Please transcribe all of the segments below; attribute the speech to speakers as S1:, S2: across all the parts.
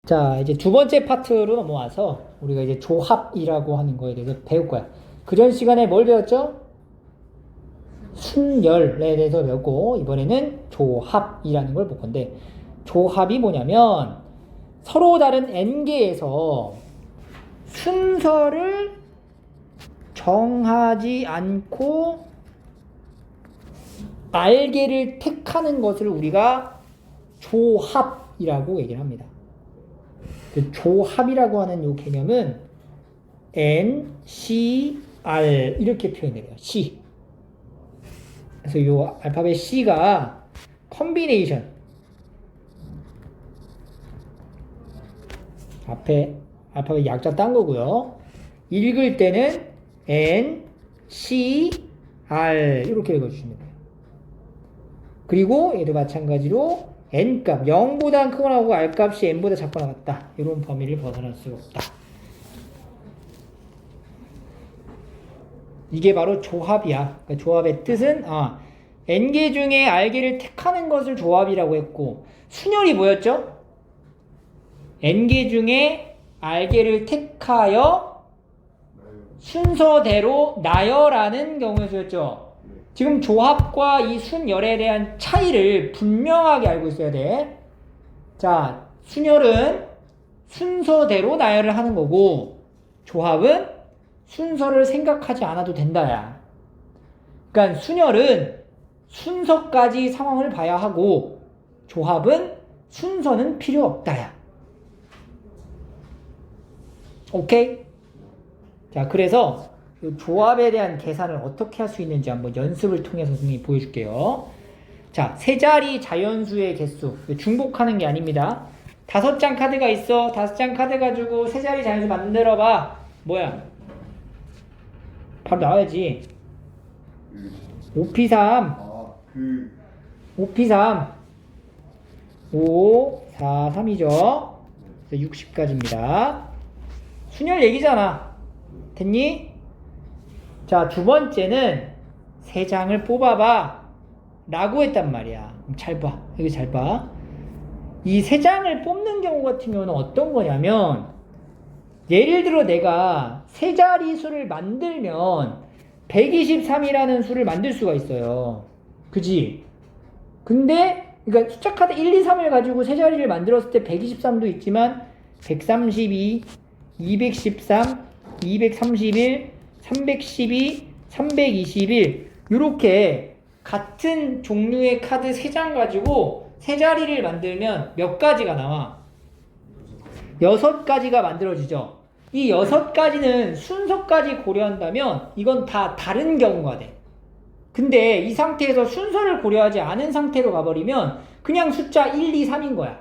S1: 자, 이제 두 번째 파트로 넘어와서 우리가 이제 조합이라고 하는 거에 대해서 배울 거야. 그전 시간에 뭘 배웠죠? 순열에 대해서 배웠고, 이번에는 조합이라는 걸 볼 건데, 조합이 뭐냐면 서로 다른 n개에서 순서를 정하지 않고 알개를 택하는 것을 우리가 조합이라고 얘기를 합니다. 그 조합이라고 하는 이 개념은 N, C, R 이렇게 표현해요. C. 그래서 이 알파벳 C가 컨비네이션. 앞에 알파벳 약자 딴 거고요. 읽을 때는 N, C, R 이렇게 읽어주시면 돼요. 그리고 얘도 마찬가지로 n값, 0보다 크거나 하고 r값이 n보다 작거나 같다. 이런 범위를 벗어날 수가 없다. 이게 바로 조합이야. 그러니까 조합의 뜻은 n개 중에 r개를 택하는 것을 조합이라고 했고, 순열이 뭐였죠? n개 중에 r개를 택하여 순서대로 나열하는 경우의 수였죠. 지금 조합과 이 순열에 대한 차이를 분명하게 알고 있어야 돼. 자, 순열은 순서대로 나열을 하는 거고, 조합은 순서를 생각하지 않아도 된다야. 그러니까 순열은 순서까지 상황을 봐야 하고, 조합은 순서는 필요 없다야. 오케이? 자, 그래서 조합에 대한 계산을 어떻게 할 수 있는지 한번 연습을 통해서 선생님이 보여줄게요. 자, 세 자리 자연수의 개수. 중복하는 게 아닙니다. 5장 카드가 있어. 5장 카드 가지고 세 자리 자연수 만들어봐. 뭐야? 바로 나와야지. 5P3. 5P3. 5, 4, 3이죠. 60까지입니다. 순열 얘기잖아. 됐니? 자, 두 번째는 세 장을 뽑아봐 라고 했단 말이야. 잘 봐. 여기 잘 봐. 이 세 장을 뽑는 경우 같은 경우는 어떤 거냐면, 예를 들어 내가 세 자리 수를 만들면 123이라는 수를 만들 수가 있어요. 그지? 근데 그러니까 숫자 카드 1, 2, 3을 가지고 세 자리를 만들었을 때 123도 있지만 132, 213, 231, 312, 321 이렇게 같은 종류의 카드 3장 가지고 세 자리를 만들면 몇 가지가 나와? 6가지가 만들어지죠. 이 6가지는 순서까지 고려한다면 이건 다 다른 경우가 돼. 근데 이 상태에서 순서를 고려하지 않은 상태로 가버리면 그냥 숫자 1, 2, 3인 거야.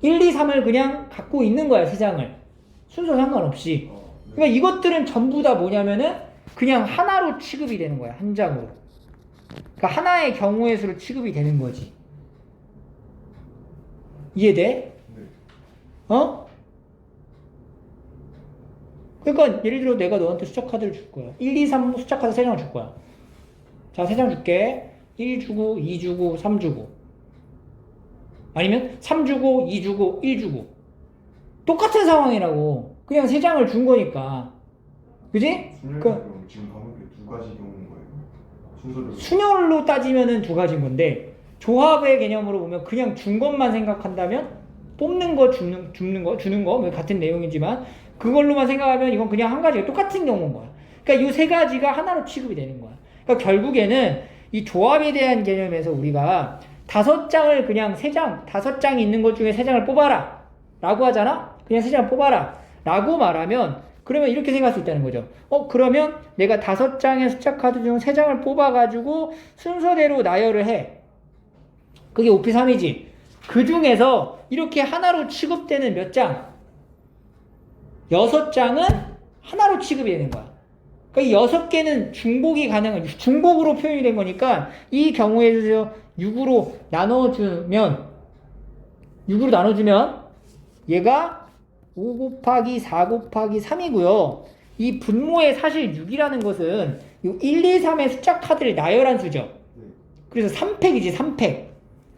S1: 1, 2, 3을 그냥 갖고 있는 거야, 3장을. 순서 상관없이. 그러니까 이것들은 전부 다 뭐냐면은 그냥 하나로 취급이 되는 거야. 한 장으로. 그러니까 하나의 경우의 수로 취급이 되는 거지. 이해돼? 어? 그러니까 예를 들어 내가 너한테 숫자 카드를 줄 거야. 1, 2, 3 숫자 카드 3장을 줄 거야. 자, 3장 줄게. 1 주고 2 주고 3 주고. 아니면 3 주고 2 주고 1 주고. 똑같은 상황이라고. 그냥 3장을 준 거니까. 그지?
S2: 그럼 지금 방금 게 두 가지 경우인 거예요? 순서대로.
S1: 순열로 따지면은 두 가지인 건데, 조합의 개념으로 보면 그냥 준 것만 생각한다면, 뽑는 거, 주는 거, 뭐 같은 내용이지만, 그걸로만 생각하면 이건 그냥 한 가지가 똑같은 경우인 거야. 그러니까 이 세 가지가 하나로 취급이 되는 거야. 그러니까 결국에는 이 조합에 대한 개념에서 우리가 5장을 그냥 3장, 5장이 있는 것 중에 3장을 뽑아라. 라고 하잖아? 그냥 3장을 뽑아라. 라고 말하면, 그러면 이렇게 생각할 수 있다는 거죠. 그러면 내가 5장의 숫자 카드 중 3장을 뽑아가지고 순서대로 나열을 해. 그게 5P3이지. 그 중에서 이렇게 하나로 취급되는 몇 장? 6장은 하나로 취급이 되는 거야. 그러니까 이 6개는 중복이 가능한, 중복으로 표현이 된 거니까 이 경우에 있어서 6으로 나눠주면 얘가 5 곱하기 4 곱하기 3이고요. 이 분모의 사실 6이라는 것은 이 1, 2, 3의 숫자 카드를 나열한 수죠. 그래서 3팩이지, 3팩.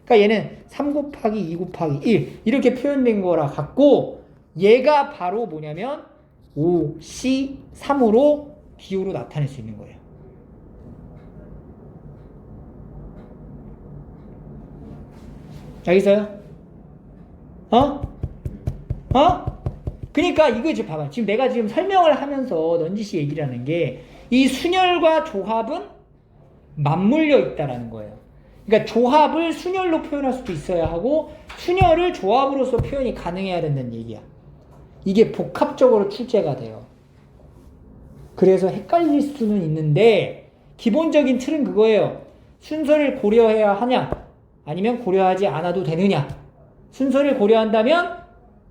S1: 그러니까 얘는 3 곱하기 2 곱하기 1 이렇게 표현된 거라 갖고 얘가 바로 뭐냐면 5C3으로 기호로 나타낼 수 있는 거예요. 알겠어요? 그러니까 이거 지금 봐봐. 지금 내가 지금 설명을 하면서 넌지시 얘기를 하는 게 이 순열과 조합은 맞물려 있다라는 거예요. 그러니까 조합을 순열로 표현할 수도 있어야 하고 순열을 조합으로서 표현이 가능해야 된다는 얘기야. 이게 복합적으로 출제가 돼요. 그래서 헷갈릴 수는 있는데 기본적인 틀은 그거예요. 순서를 고려해야 하냐 아니면 고려하지 않아도 되느냐. 순서를 고려한다면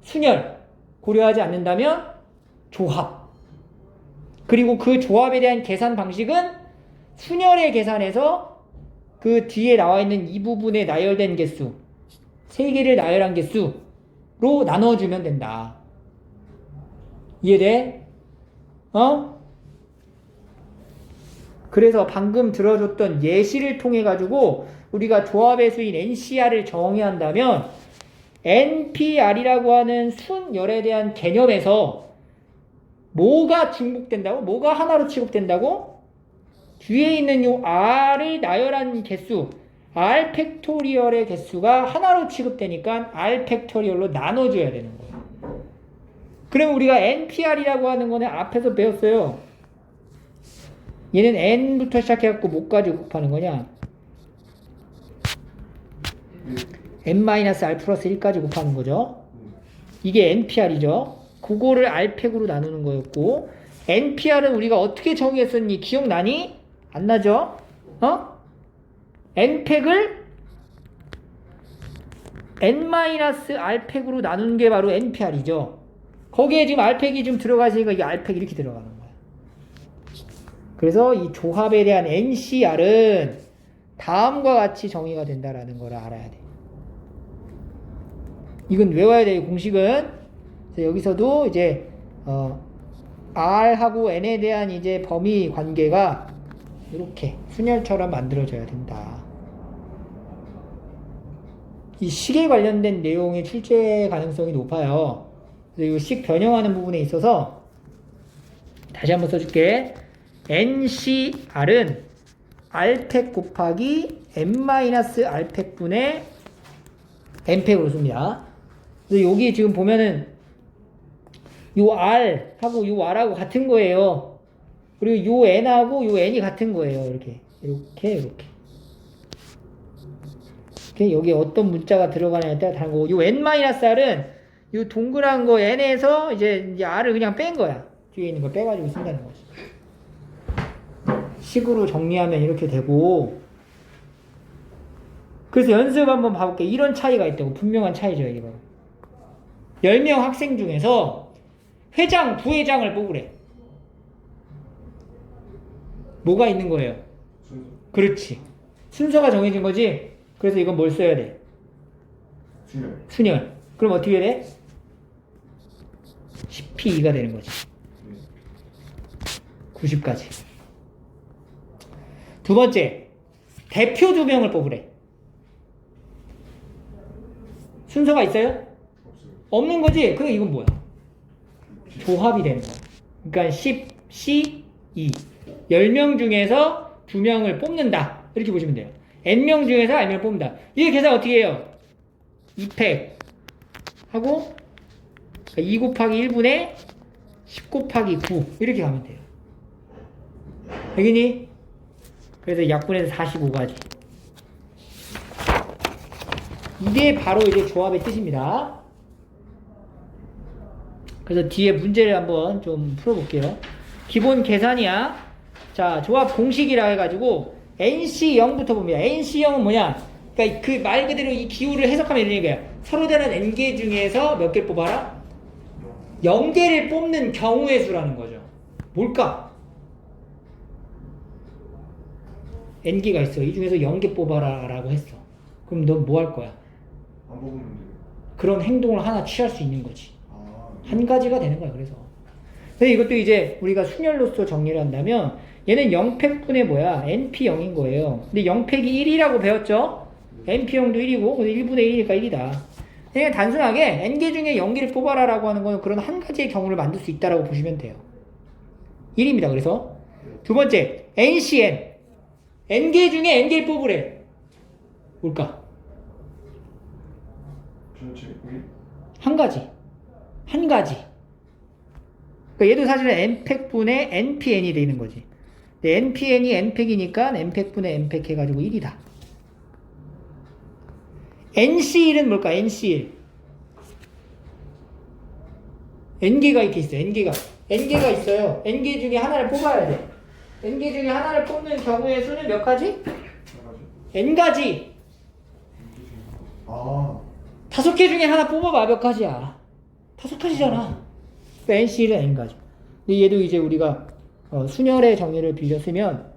S1: 순열, 고려하지 않는다면 조합. 그리고 그 조합에 대한 계산 방식은 순열의 계산에서 그 뒤에 나와 있는 이 부분에 나열된 개수 3개를 나열한 개수로 나눠주면 된다. 이해돼? 그래서 방금 들어줬던 예시를 통해 가지고 우리가 조합의 수인 NCR을 정의해야 한다면 NPR이라고 하는 순열에 대한 개념에서 뭐가 중복된다고? 뭐가 하나로 취급된다고? 뒤에 있는 요 R을 나열한 개수 R 팩토리얼의 개수가 하나로 취급되니까 R 팩토리얼로 나눠줘야 되는 거예요. 그럼 우리가 NPR이라고 하는 거는 앞에서 배웠어요. 얘는 N부터 시작해갖고 뭐까지 곱하는 거냐? N-R 플러스 1까지 곱하는 거죠. 이게 NPR이죠. 그거를 R팩으로 나누는 거였고 NPR은 우리가 어떻게 정의했었니? 기억나니? 안 나죠? N팩을 N-R팩으로 나누는 게 바로 NPR이죠. 거기에 지금 R팩이 좀 들어가시니까 이게 R팩 이렇게 들어가는 거야. 그래서 이 조합에 대한 NCR은 다음과 같이 정의가 된다라는 걸 알아야 돼. 이건 외워야 돼요. 공식은. 그래서 여기서도 이제 R하고 N에 대한 이제 범위 관계가 이렇게 순열처럼 만들어져야 된다. 이 식에 관련된 내용의 출제 가능성이 높아요. 그래서 이 식 변형하는 부분에 있어서 다시 한번 써줄게. NCR은 R팩 곱하기 N-R팩분의 N팩으로 씁니다. 그래서 여기 지금 보면은 요 R하고 요 R하고 같은 거예요. 그리고 요 N하고 요 N이 같은 거예요. 이렇게. 여기 어떤 문자가 들어가냐에 따라 다른 거고, 요 N-R은 요 동그란 거 N에서 이제 R을 그냥 뺀 거야. 뒤에 있는 거 빼가지고 쓴다는 거지. 식으로 정리하면 이렇게 되고, 그래서 연습 한번 봐볼게. 이런 차이가 있다고. 분명한 차이죠, 이게 바로. 10명 학생 중에서 회장, 부회장을 뽑으래. 뭐가 있는 거예요?
S2: 순서.
S1: 그렇지. 순서가 정해진 거지? 그래서 이건 뭘 써야 돼? 순열. 그럼 어떻게 해야 돼? 10P2가 되는 거지. 90까지. 두 번째, 대표 2명을 뽑으래. 순서가 있어요?
S2: 없어요.
S1: 없는 거지? 그럼 이건 뭐야? 조합이 되는 거야. 그러니까 10C2. 10명 중에서 2명을 뽑는다. 이렇게 보시면 돼요. N명 중에서 N명을 뽑는다. 이게 계산 어떻게 해요? 2팩 하고 2 곱하기 1분의 10 곱하기 9 이렇게 가면 돼요. 알겠니? 그래서 약분해서 45가지. 이게 바로 이제 조합의 뜻입니다. 그래서 뒤에 문제를 한번 좀 풀어볼게요. 기본 계산이야. 자, 조합 공식이라 해가지고 NC0부터 봅니다. NC0은 뭐냐? 그러니까 그 말 그대로 이 기호를 해석하면 이런 얘기야. 서로 다른 N개 중에서 몇 개를 뽑아라? 0개를 뽑는 경우의 수라는 거죠. 뭘까? N개가 있어. 이 중에서 0개 뽑아라 라고 했어. 그럼 너 뭐 할 거야?
S2: 안 뽑으면 돼요.
S1: 그런 행동을 하나 취할 수 있는 거지.
S2: 아,
S1: 한 가지가 되는 거야. 그래서 이것도 이제 우리가 순열로서 정리를 한다면 얘는 0팩분의 뭐야? NP0인 거예요. 근데 0팩이 1이라고 배웠죠?
S2: 네.
S1: np형도 1이고 1분의 1이니까 1이다. 그냥 단순하게 n개 중에 0개를 뽑아라 라고 하는 거는 그런 한 가지의 경우를 만들 수 있다라고 보시면 돼요. 1입니다. 그래서 두 번째 ncn n개 중에 n개를 뽑으래. 뭘까?
S2: 전체 1?
S1: 한 가지. 한 가지. 그러니까 얘도 사실은 n팩분의 npn이 되는 거지. 근데 npn이 n팩이니까 n팩분의 n팩 해가지고 1이다. nc1은 뭘까? nc1. n개가 이렇게 있어요. n개가 있어요. n개 중에 하나를 뽑아야 돼. n개 중에 하나를 뽑는 경우의 수는 몇 가지? n가지.
S2: 아,
S1: 5개 중에 하나 뽑아봐. 몇 가지야? 5가지잖아. NC는 n가지. 근데 얘도 이제 우리가 순열의 정의를 빌려 쓰면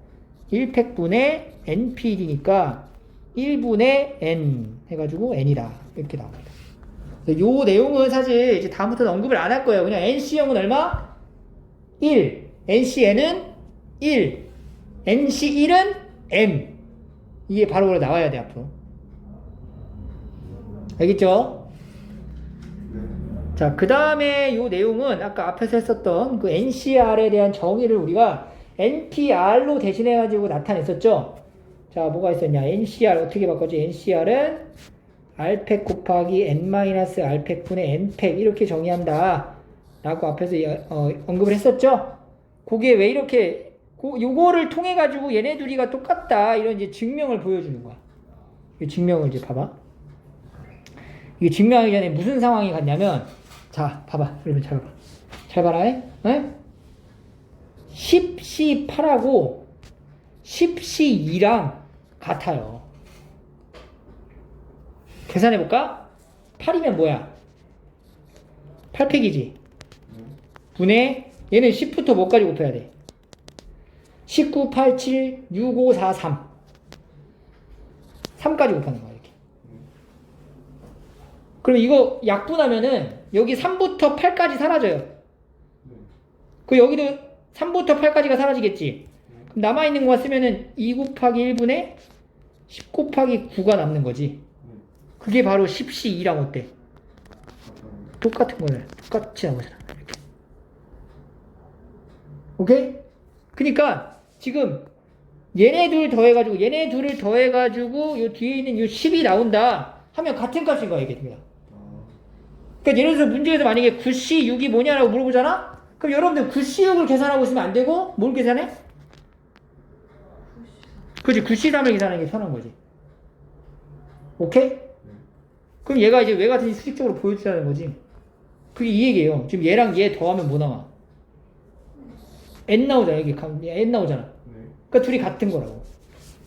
S1: 1팩분의 npd니까 1분의 n 해가지고 n이다. 이렇게 나옵니다. 요 내용은 사실 이제 다음부터는 언급을 안 할 거예요. 그냥 NC형은 얼마? 1. NCN은 1. NC1은 m. 이게 바로 나와야 돼, 앞으로. 알겠죠?
S2: 네.
S1: 자, 그 다음에 요 내용은 아까 앞에서 했었던 그 NCR에 대한 정의를 우리가 NPR로 대신해가지고 나타냈었죠? 자, 뭐가 있었냐? NCR 어떻게 바꿨지? NCR은 R팩 곱하기 N-R팩분의 N팩 이렇게 정의한다. 라고 앞에서 언급을 했었죠? 그게 왜 이렇게, 요거를 통해가지고 얘네 둘이가 똑같다. 이런 이제 증명을 보여주는 거야. 이 증명을 이제 봐봐. 이게 증명하기 전에 무슨 상황이 같냐면, 자, 봐봐. 그러면 잘 봐봐. 잘 봐라, 에? 10C8하고 10C2랑 같아요. 계산해볼까? 8이면 뭐야? 8팩이지. 분의, 얘는 10부터 뭐까지 곱해야 돼? 19, 8, 7, 6, 5, 4, 3. 3까지 곱하는 거야, 이렇게. 그럼 이거 약분하면은 여기 3부터 8까지 사라져요. 그 여기도 3부터 8까지가 사라지겠지. 그럼 남아있는 거만 쓰면은 2 곱하기 1분의 10 곱하기 9가 남는 거지. 그게 바로 10C2랑 어때? 똑같은 거네. 똑같이 나오잖아. 이렇게. 오케이? 그니까 지금 얘네 둘 더해가지고 요 뒤에 있는 요 10이 나온다 하면 같은 값인 거야, 이게. 그러니까 예를 들어서 문제에서 만약에 9C6이 뭐냐라고 물어보잖아? 그럼 여러분들 9C6을 계산하고 있으면 안 되고 뭘 계산해? 그치, 9C3을 계산하는 게 편한 거지. 오케이? 그럼 얘가 이제 왜 같은지 수식적으로 보여주자는 거지. 그게 이 얘기예요. 지금 얘랑 얘 더하면 뭐 나와? n 나오잖아. 여기 n 나오잖아. 그러니까 둘이 같은 거라고.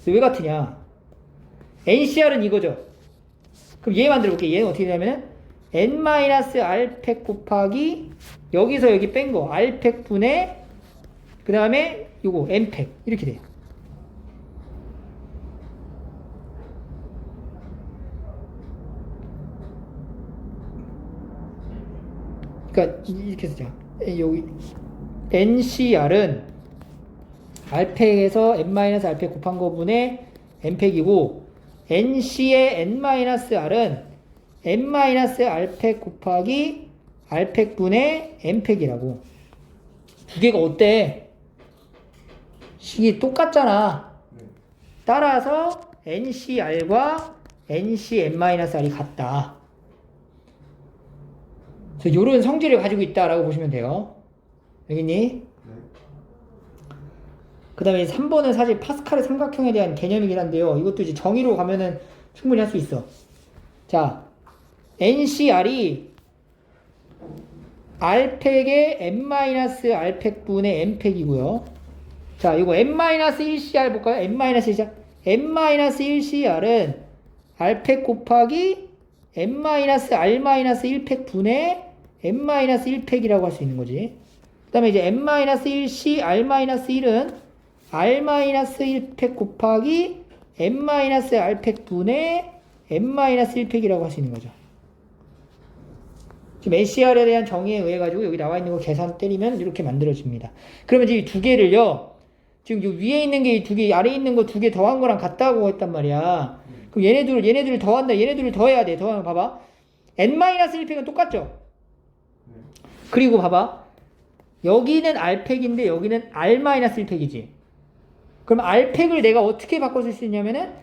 S1: 왜 같으냐? NCR은 이거죠. 그럼 얘 만들어 볼게. 얘는 어떻게 되냐면은 n-r팩 곱하기 여기서 여기 뺀 거 r팩 분의 그 다음에 요거 n팩 이렇게 돼요. 그러니까 이렇게 쓰자. 여기 NCR은 R팩에서 n-R팩 곱한 거분의 n팩이고 NC의 n-R은 n-R팩 곱하기 R팩분의 n팩이라고. 두 개가 어때? 식이 똑같잖아. 따라서 NCR과 NCn-R이 같다. 그래서 요런 성질을 가지고 있다라고 보시면 돼요. 알겠니? 그 다음에 3번은 사실 파스칼의 삼각형에 대한 개념이긴 한데요. 이것도 이제 정의로 가면은 충분히 할 수 있어. 자, NCR이 R팩의 n-R팩분의 n팩이고요. 자, 이거 n-1CR 볼까요? n-1CR. n-1CR은 R팩 곱하기 n-R-1팩분의 n-1팩이라고 할 수 있는 거지. 그 다음에 이제 n-1C R-1은 R-1팩 곱하기 n-R팩분의 n-1팩이라고 할 수 있는 거죠. 지금 NCR에 대한 정의에 의해 가지고 여기 나와 있는 거 계산 때리면 이렇게 만들어집니다. 그러면 이제 이 두 개를요, 지금 요 위에 있는 게 이 두 개, 아래에 있는 거 두 개 더한 거랑 같다고 했단 말이야. 그럼 얘네들을 더한다. 얘네들을 더해야 돼. 더하면 봐봐. n-1팩은 똑같죠?
S2: 네.
S1: 그리고 봐봐. 여기는 r팩인데 여기는 r-1팩이지. 그럼 r팩을 내가 어떻게 바꿔줄 수 있냐면은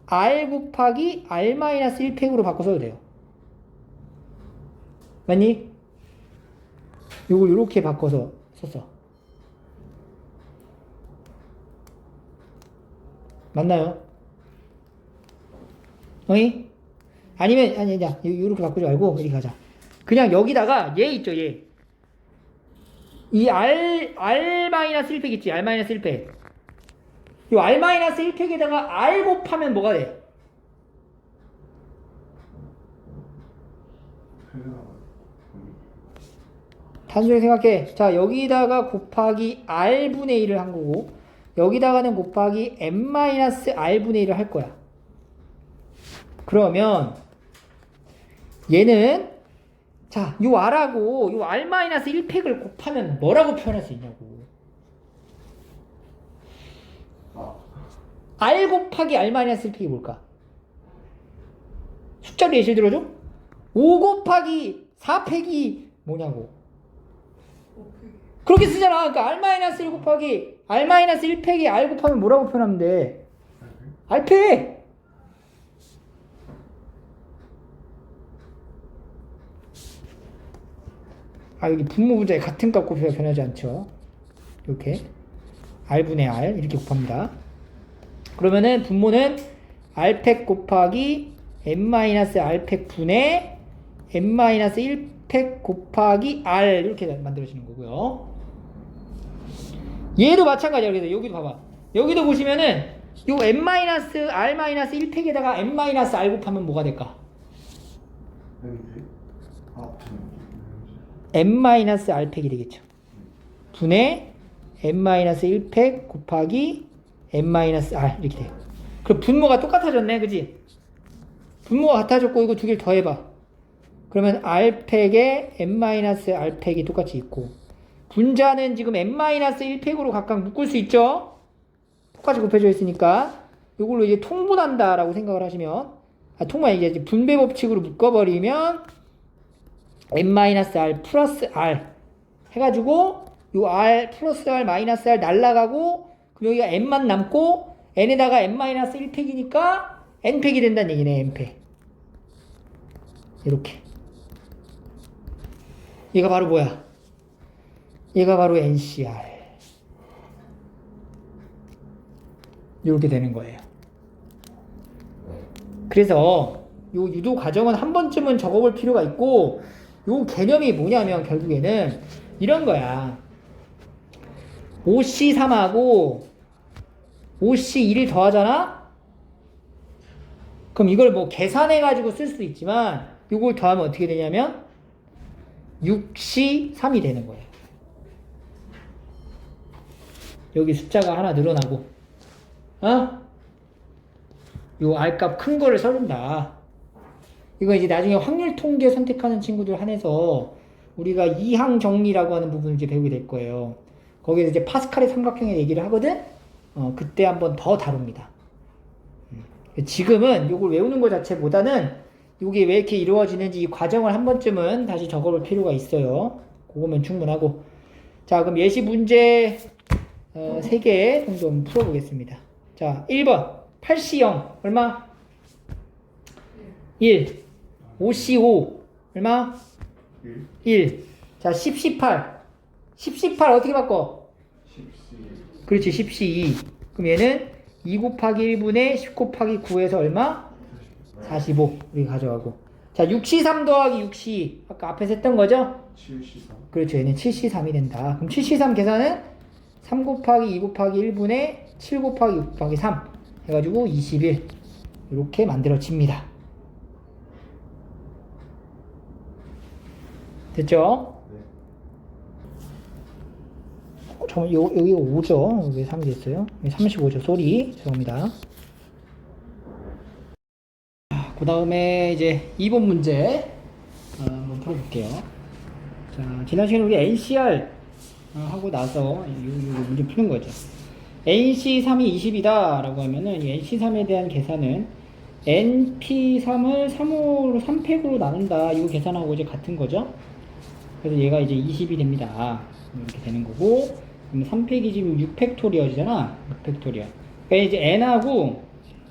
S1: r 곱하기 r-1팩으로 바꿔서도 돼요. 맞니? 요걸 요렇게 바꿔서 썼어. 맞나요? 어이? 아니면 아니야. 요렇게 바꾸지 말고 이렇게 가자. 그냥 여기다가 얘 있죠, 얘. 이 r-1팩 있지, r-1팩. 요 r-1팩에다가 r 곱하면 뭐가 돼? 단순히 생각해. 자, 여기다가 곱하기 r분의 1을 한 거고, 여기다가는 곱하기 n-r분의 1을 할 거야. 그러면 얘는 자, 요 r하고 요 r-1팩을 곱하면 뭐라고 표현할 수 있냐고. r 곱하기 r-1팩이 뭘까? 숫자로 예시를 들어줘? 5 곱하기 4팩이 뭐냐고. 그렇게 쓰잖아. 그러니까 r-1 곱하기 r-1팩이 r 곱하면 뭐라고 표현하면 돼? r팩! 아, 여기 분모 분자에 같은 값 곱해야 변하지 않죠. 이렇게 r분의 r 이렇게 곱합니다. 그러면은 분모는 r팩 곱하기 n-r팩 분의 n-1팩 곱하기 r 이렇게 만들어지는 거고요. 얘도 마찬가지야. 그래서 여기도 봐봐. 여기도 보시면은 요 n-r-1팩에다가 n-r 곱하면 뭐가 될까? n-r팩이 되겠죠. 분의 n-1팩 곱하기 n-r 이렇게 돼요. 그럼 분모가 똑같아졌네, 그지? 분모가 같아졌고 이거 두 개를 더해봐. 그러면 r팩에 n-r팩이 똑같이 있고, 분자는 지금 n-1팩으로 각각 묶을 수 있죠? 똑같이 곱해져 있으니까 이걸로 이제 통분한다라고 생각을 하시면, 통분 이제 분배 법칙으로 묶어버리면 n-r 플러스 r 해가지고 요 r 플러스 r 마이너스 r 날라가고, 그럼 여기가 n만 남고 n에다가 n-1팩이니까 n팩이 된다는 얘기네. n팩. 이렇게. 얘가 바로 뭐야? 얘가 바로 NCR. 이렇게 되는 거예요. 그래서 요 유도 과정은 한 번쯤은 적어볼 필요가 있고, 요 개념이 뭐냐면 결국에는 이런 거야. OC3하고 OC2를 더하잖아? 그럼 이걸 뭐 계산해가지고 쓸 수도 있지만, 이걸 더하면 어떻게 되냐면 6C3이 되는 거예요. 여기 숫자가 하나 늘어나고, 요 R값 큰 거를 써준다. 이거 이제 나중에 확률 통계 선택하는 친구들 한해서 우리가 이항 정리라고 하는 부분을 이제 배우게 될 거예요. 거기에서 이제 파스칼의 삼각형의 얘기를 하거든? 그때 한번 더 다룹니다. 지금은 요걸 외우는 것 자체보다는 이게 왜 이렇게 이루어지는지 이 과정을 한 번쯤은 다시 적어볼 필요가 있어요. 그거면 충분하고. 자, 그럼 예시 문제 3개 좀 풀어보겠습니다. 자, 1번 8C0 얼마? 1. 5C5 얼마? 1. 자, 10C8 10C8 어떻게 바꿔?
S2: 10C.
S1: 그렇지, 10C2. 그럼 얘는 2 곱하기 1분의 10 곱하기 9에서 얼마? 45 우리가 가져가고. 자, 6C3 더하기 6C 아까 앞에서 했던 거죠?
S2: 7C3.
S1: 그렇죠. 얘는 7C3이 된다. 그럼 7C3 계산은 3 곱하기 2 곱하기 1분의 7 곱하기 6 곱하기 3 해가지고 21 이렇게 만들어집니다. 됐죠?
S2: 네.
S1: 잠깐만, 여기 5죠? 왜 3이 됐어요? 35죠. 쏘리. 죄송합니다. 그 다음에 이제 2번 문제 한번 풀어볼게요. 자, 지난 시간에 우리 NCR 하고 나서 이 문제 푸는 거죠. NC3이 20이다 라고 하면은 이 NC3에 대한 계산은 NP3을 3호로 3팩으로 나눈다. 이거 계산하고 이제 같은 거죠. 그래서 얘가 이제 20이 됩니다. 이렇게 되는 거고, 그럼 3팩이 지금 6팩토리얼이잖아. 6팩토리얼. 그러니까 이제 n하고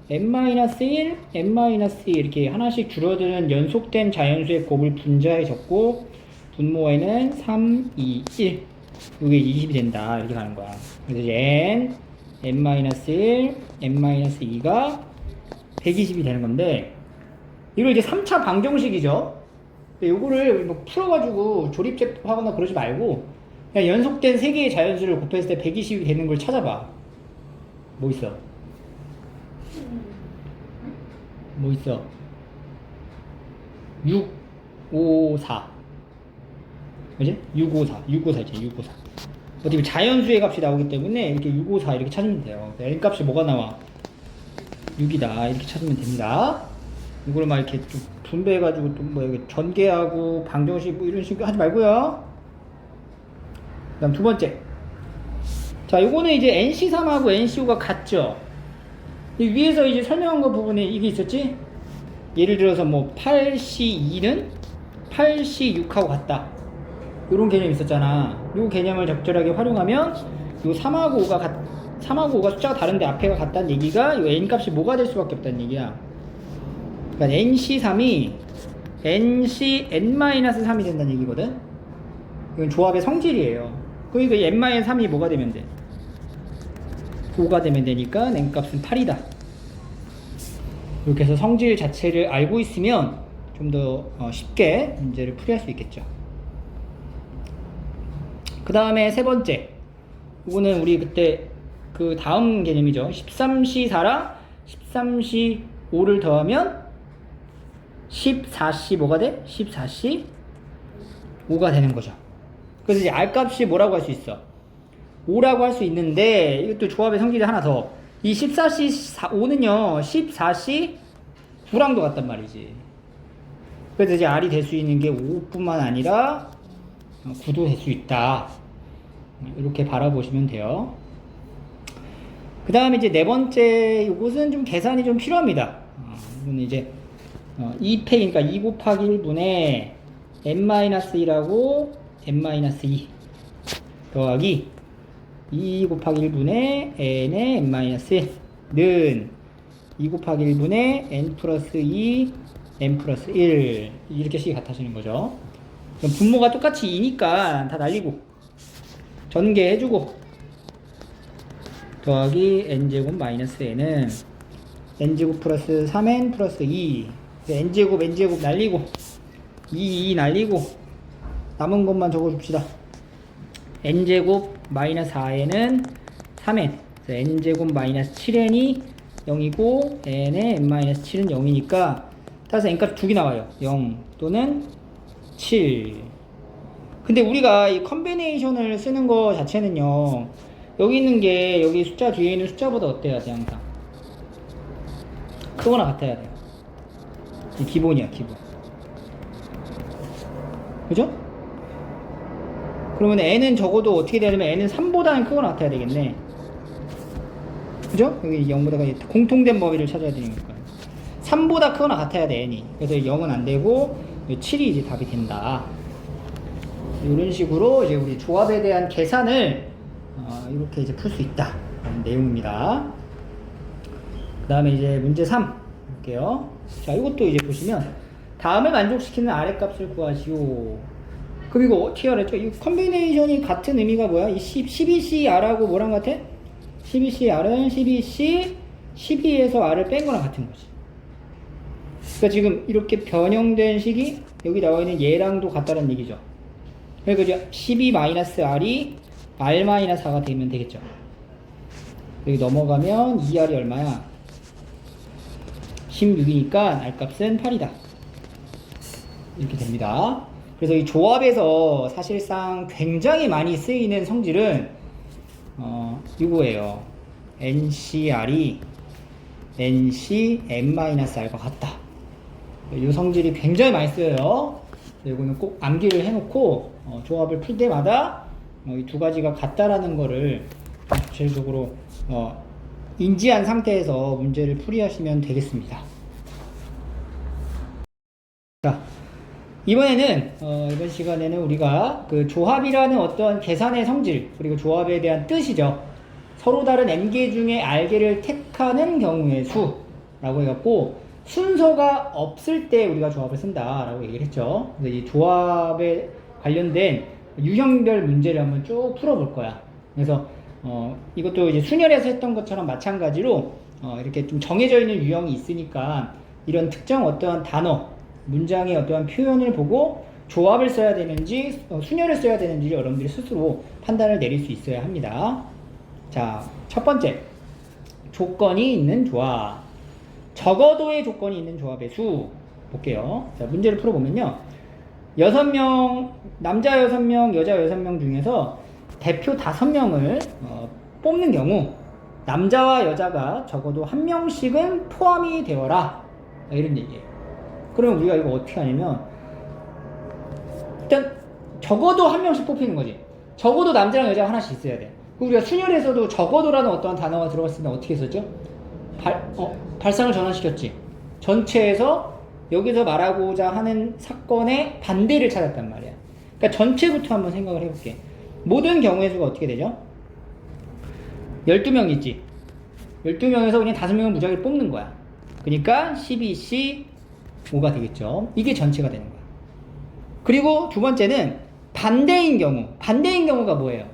S1: n-1, n-2 이렇게 하나씩 줄어드는 연속된 자연수의 곱을 분자에 적고, 분모에는 3, 2, 1. 이게 20이 된다. 이렇게 가는 거야. 그래서 이제 n, n-1, n-2가 120이 되는 건데, 이걸 이제 3차 방정식이죠. 요거를 뭐 풀어가지고 조립제하거나 그러지 말고, 그냥 연속된 3개의 자연수를 곱했을 때 120이 되는 걸 찾아봐. 뭐 있어? 뭐 있어? 6, 5, 4. 그지? 6, 5, 4. 6, 5, 4 있지, 6, 5, 4. 어떻게 자연수의 값이 나오기 때문에 이렇게 6, 5, 4 이렇게 찾으면 돼요. n 값이 뭐가 나와? 6이다. 이렇게 찾으면 됩니다. 이걸 막 이렇게 좀 분배해가지고 또 뭐 여기 전개하고 방정식 뭐 이런 식으로 하지 말고요. 그 다음 두 번째. 자, 요거는 이제 NC3하고 NC5가 같죠? 이 위에서 이제 설명한 거 부분에 이게 있었지? 예를 들어서 뭐 8C2는 8C6하고 같다. 요런 개념이 있었잖아. 요 개념을 적절하게 활용하면 요 3하고 5가 숫자가 다른데 앞에가 같다는 얘기가 요 n 값이 뭐가 될 수밖에 없다는 얘기야. 그러니까 NC3이 NC n-3이 된다는 얘기거든. 이건 조합의 성질이에요. 그러니까 n-3이 뭐가 되면 돼? 5가 되면 되니까 n 값은 8이다. 이렇게 해서 성질 자체를 알고 있으면 좀 더 쉽게 문제를 풀이할 수 있겠죠. 그 다음에 세 번째. 이거는 우리 그때 그 다음 개념이죠. 13C4랑 13C5를 더하면 14C 뭐가 돼? 14C 5가 되는 거죠. 그래서 이제 R 값이 뭐라고 할 수 있어? 5라고 할 수 있는데, 이것도 조합의 성질이 하나 더. 이 14C 5는요, 14C 9랑도 같단 말이지. 그래서 이제 R이 될 수 있는 게 5뿐만 아니라 9도 될 수 있다. 이렇게 바라보시면 돼요. 그 다음에 이제 네 번째, 이것은 좀 계산이 좀 필요합니다. 이거는 이제 2패, 그러니까 2 곱하기 1분의 n-1하고 n-2 더하기 2 곱하기 1분의 n의 n-1는 2 곱하기 1분의 n 플러스 2 n 플러스 1 이렇게 식이 같아지는 거죠. 그럼 분모가 똑같이 2니까 다 날리고 전개해주고 더하기 n제곱 마이너스 n은 n제곱 플러스 3n 플러스 2 n제곱 날리고 2 날리고 남은 것만 적어줍시다. n제곱 마이너스 4n은 3n n제곱 마이너스 7n이 0이고 n의 n-7은 0이니까 따라서 n값 2개 나와요. 0 또는 7. 근데 우리가 이 컨비네이션을 쓰는 거 자체는요, 여기 있는 게 여기 숫자 뒤에 있는 숫자보다 어때야 돼? 항상 크거나 같아야 돼요. 이 기본이야, 기본. 그죠? 그러면 n은 적어도 어떻게 되냐면 n은 3보다는 크거나 같아야 되겠네. 그죠? 여기 0보다가 공통된 범위를 찾아야 되니까 3보다 크거나 같아야 돼, n이. 그래서 0은 안 되고 7이 이제 답이 된다. 이런 식으로 이제 우리 조합에 대한 계산을 이렇게 이제 풀 수 있다. 라는 내용입니다. 그 다음에 이제 문제 3 볼게요. 자, 이것도 이제 보시면 다음을 만족시키는 아래 값을 구하시오. 그럼 이거 어떻게 알았죠? 이 컨비네이션이 같은 의미가 뭐야? 이 12CR하고 뭐랑 같아? 12CR은 12C 12에서 R을 뺀 거랑 같은 거지. 그러니까 지금 이렇게 변형된 식이 여기 나와 있는 얘랑도 같다는 얘기죠. 그러니까 이제 12-R이 R-4가 되면 되겠죠. 여기 넘어가면 2R이 얼마야? 16이니까 R값은 8이다. 이렇게 됩니다. 그래서 이 조합에서 사실상 굉장히 많이 쓰이는 성질은 이거예요. NCR이 NC n-R과 같다. 이 성질이 굉장히 많이 쓰여요. 이거는 꼭 암기를 해놓고 조합을 풀 때마다 이 두 가지가 같다라는 거를 구체적으로 인지한 상태에서 문제를 풀이하시면 되겠습니다. 자, 이번에는 이번 시간에는 우리가 그 조합이라는 어떤 계산의 성질 그리고 조합에 대한 뜻이죠. 서로 다른 n개 중에 r개를 택하는 경우의 수라고 해갖고 순서가 없을 때 우리가 조합을 쓴다라고 얘기를 했죠. 그래서 이 조합에 관련된 유형별 문제를 한번 쭉 풀어볼 거야. 그래서 이것도 이제 순열에서 했던 것처럼 마찬가지로 이렇게 좀 정해져 있는 유형이 있으니까 이런 특정 어떠한 단어, 문장의 어떠한 표현을 보고 조합을 써야 되는지 순열을 써야 되는지 여러분들이 스스로 판단을 내릴 수 있어야 합니다. 자, 첫 번째 조건이 있는 조합. 적어도의 조건이 있는 조합의 수 볼게요. 자, 문제를 풀어보면요. 6명, 남자 6명, 여자 6명 중에서 대표 5명을 뽑는 경우 남자와 여자가 적어도 한 명씩은 포함이 되어라. 이런 얘기예요. 그러면 우리가 이거 어떻게 하냐면 일단 적어도 한 명씩 뽑히는 거지. 적어도 남자랑 여자가 하나씩 있어야 돼. 그리고 우리가 순열에서도 적어도라는 어떠한 단어가 들어갔을 때 어떻게 썼죠? 발상을 전환시켰지. 전체에서 여기서 말하고자 하는 사건의 반대를 찾았단 말이야. 그러니까 전체부터 한번 생각을 해볼게. 모든 경우의 수가 어떻게 되죠? 12명 있지. 12명에서 그냥 5명을 무작위로 뽑는 거야. 그러니까 12C 5가 되겠죠. 이게 전체가 되는 거야. 그리고 두 번째는 반대인 경우. 반대인 경우가 뭐예요?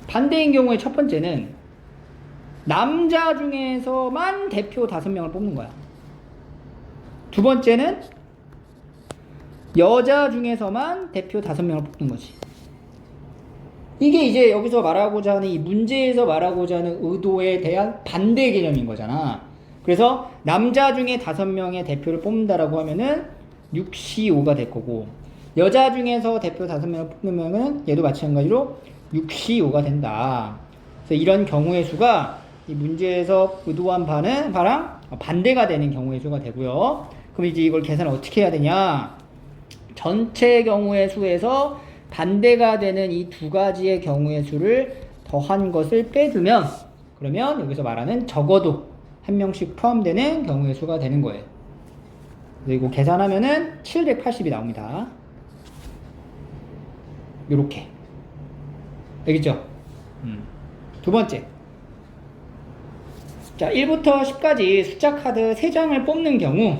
S1: 반대인 경우의 첫 번째는 남자 중에서만 대표 5명을 뽑는 거야. 두 번째는 여자 중에서만 대표 5명을 뽑는 거지. 이게 이제 여기서 말하고자 하는 이 문제에서 말하고자 하는 의도에 대한 반대 개념인 거잖아. 그래서 남자 중에 5명의 대표를 뽑는다라고 하면은 6C5가 될 거고, 여자 중에서 대표 5명을 뽑으면은 얘도 마찬가지로 6C5가 된다. 그래서 이런 경우의 수가 이 문제에서 의도한 바랑 반대가 되는 경우의 수가 되고요. 그럼 이제 이걸 계산을 어떻게 해야 되냐? 전체 경우의 수에서 반대가 되는 이 두 가지의 경우의 수를 더한 것을 빼두면, 그러면 여기서 말하는 적어도 한 명씩 포함되는 경우의 수가 되는 거예요. 그리고 계산하면은 780이 나옵니다. 요렇게. 알겠죠? 두 번째. 자, 1부터 10까지 숫자 카드 3장을 뽑는 경우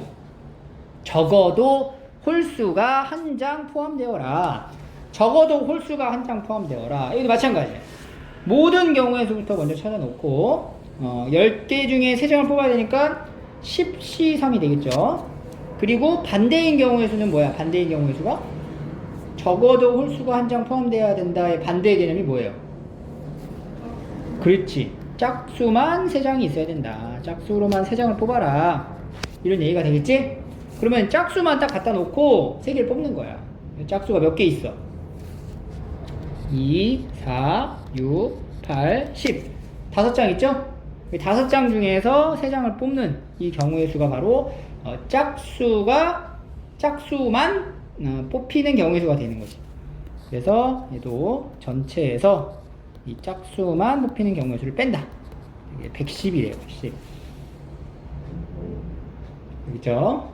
S1: 적어도 홀수가 1장 포함되어라. 적어도 홀수가 1장 포함되어라. 여기도 마찬가지예요. 모든 경우의 수부터 먼저 찾아놓고 10개 중에 3장을 뽑아야 되니까 10C3이 되겠죠. 그리고 반대인 경우의 수는 뭐야? 반대인 경우의 수가 적어도 홀수가 1장 포함되어야 된다의 반대의 개념이 뭐예요? 그렇지. 짝수만 3장이 있어야 된다. 짝수로만 3장을 뽑아라. 이런 얘기가 되겠지? 그러면 짝수만 딱 갖다 놓고 3개를 뽑는 거야. 짝수가 몇 개 있어? 2, 4, 6, 8, 10. 5장 있죠? 5장 중에서 3장을 뽑는 이 경우의 수가 바로 짝수만 뽑히는 경우의 수가 되는 거지. 그래서 얘도 전체에서 이 짝수만 뽑히는 경우의 수를 뺀다. 이게 110이래요. 110. 그렇죠?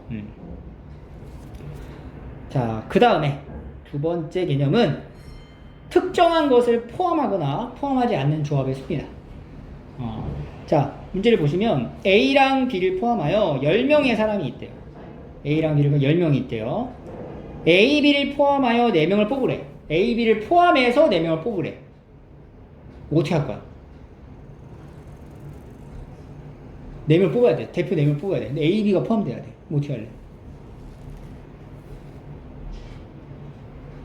S1: 자, 그 다음에 두 번째 개념은 특정한 것을 포함하거나 포함하지 않는 조합의 수입니다. 자, 문제를 보시면 A랑 B를 포함하여 10명의 사람이 있대요. A랑 B를 10명이 있대요. A, B를 포함하여 4명을 뽑으래. A, B를 포함해서 4명을 뽑으래. 어떻게 할 거야? 4명 뽑아야 돼. 대표 4명 뽑아야 돼. 근데 A, B가 포함돼야 돼. 뭐 어떻게 할래?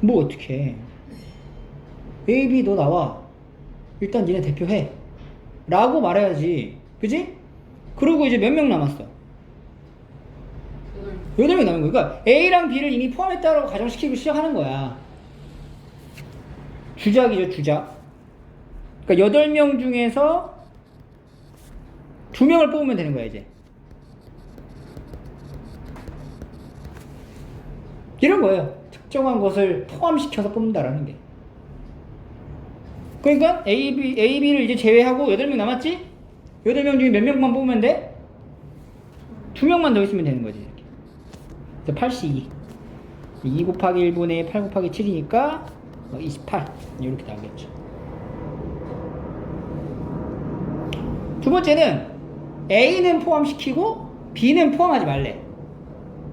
S1: 뭐 어떻게 해? A, B 너 나와. 일단 니네 대표해. 라고 말해야지. 그지? 그리고 이제 몇 명 남았어? 8명 남은 거야. 그러니까 A랑 B를 이미 포함했다라고 가정시키고 시작하는 거야. 주작이죠, 주작. 그러니까 8명 중에서 2명을 뽑으면 되는 거야, 이제. 이런 거예요. 특정한 것을 포함시켜서 뽑는다라는 게. 그러니까 A, B를 이제 제외하고 8명 남았지? 8명 중에 몇 명만 뽑으면 돼? 2명만 더 있으면 되는 거지. 이렇게. 그래서 82. 2 곱하기 1분의 8 곱하기 7이니까 28. 이렇게 나오겠죠. 두 번째는 A는 포함시키고 B는 포함하지 말래.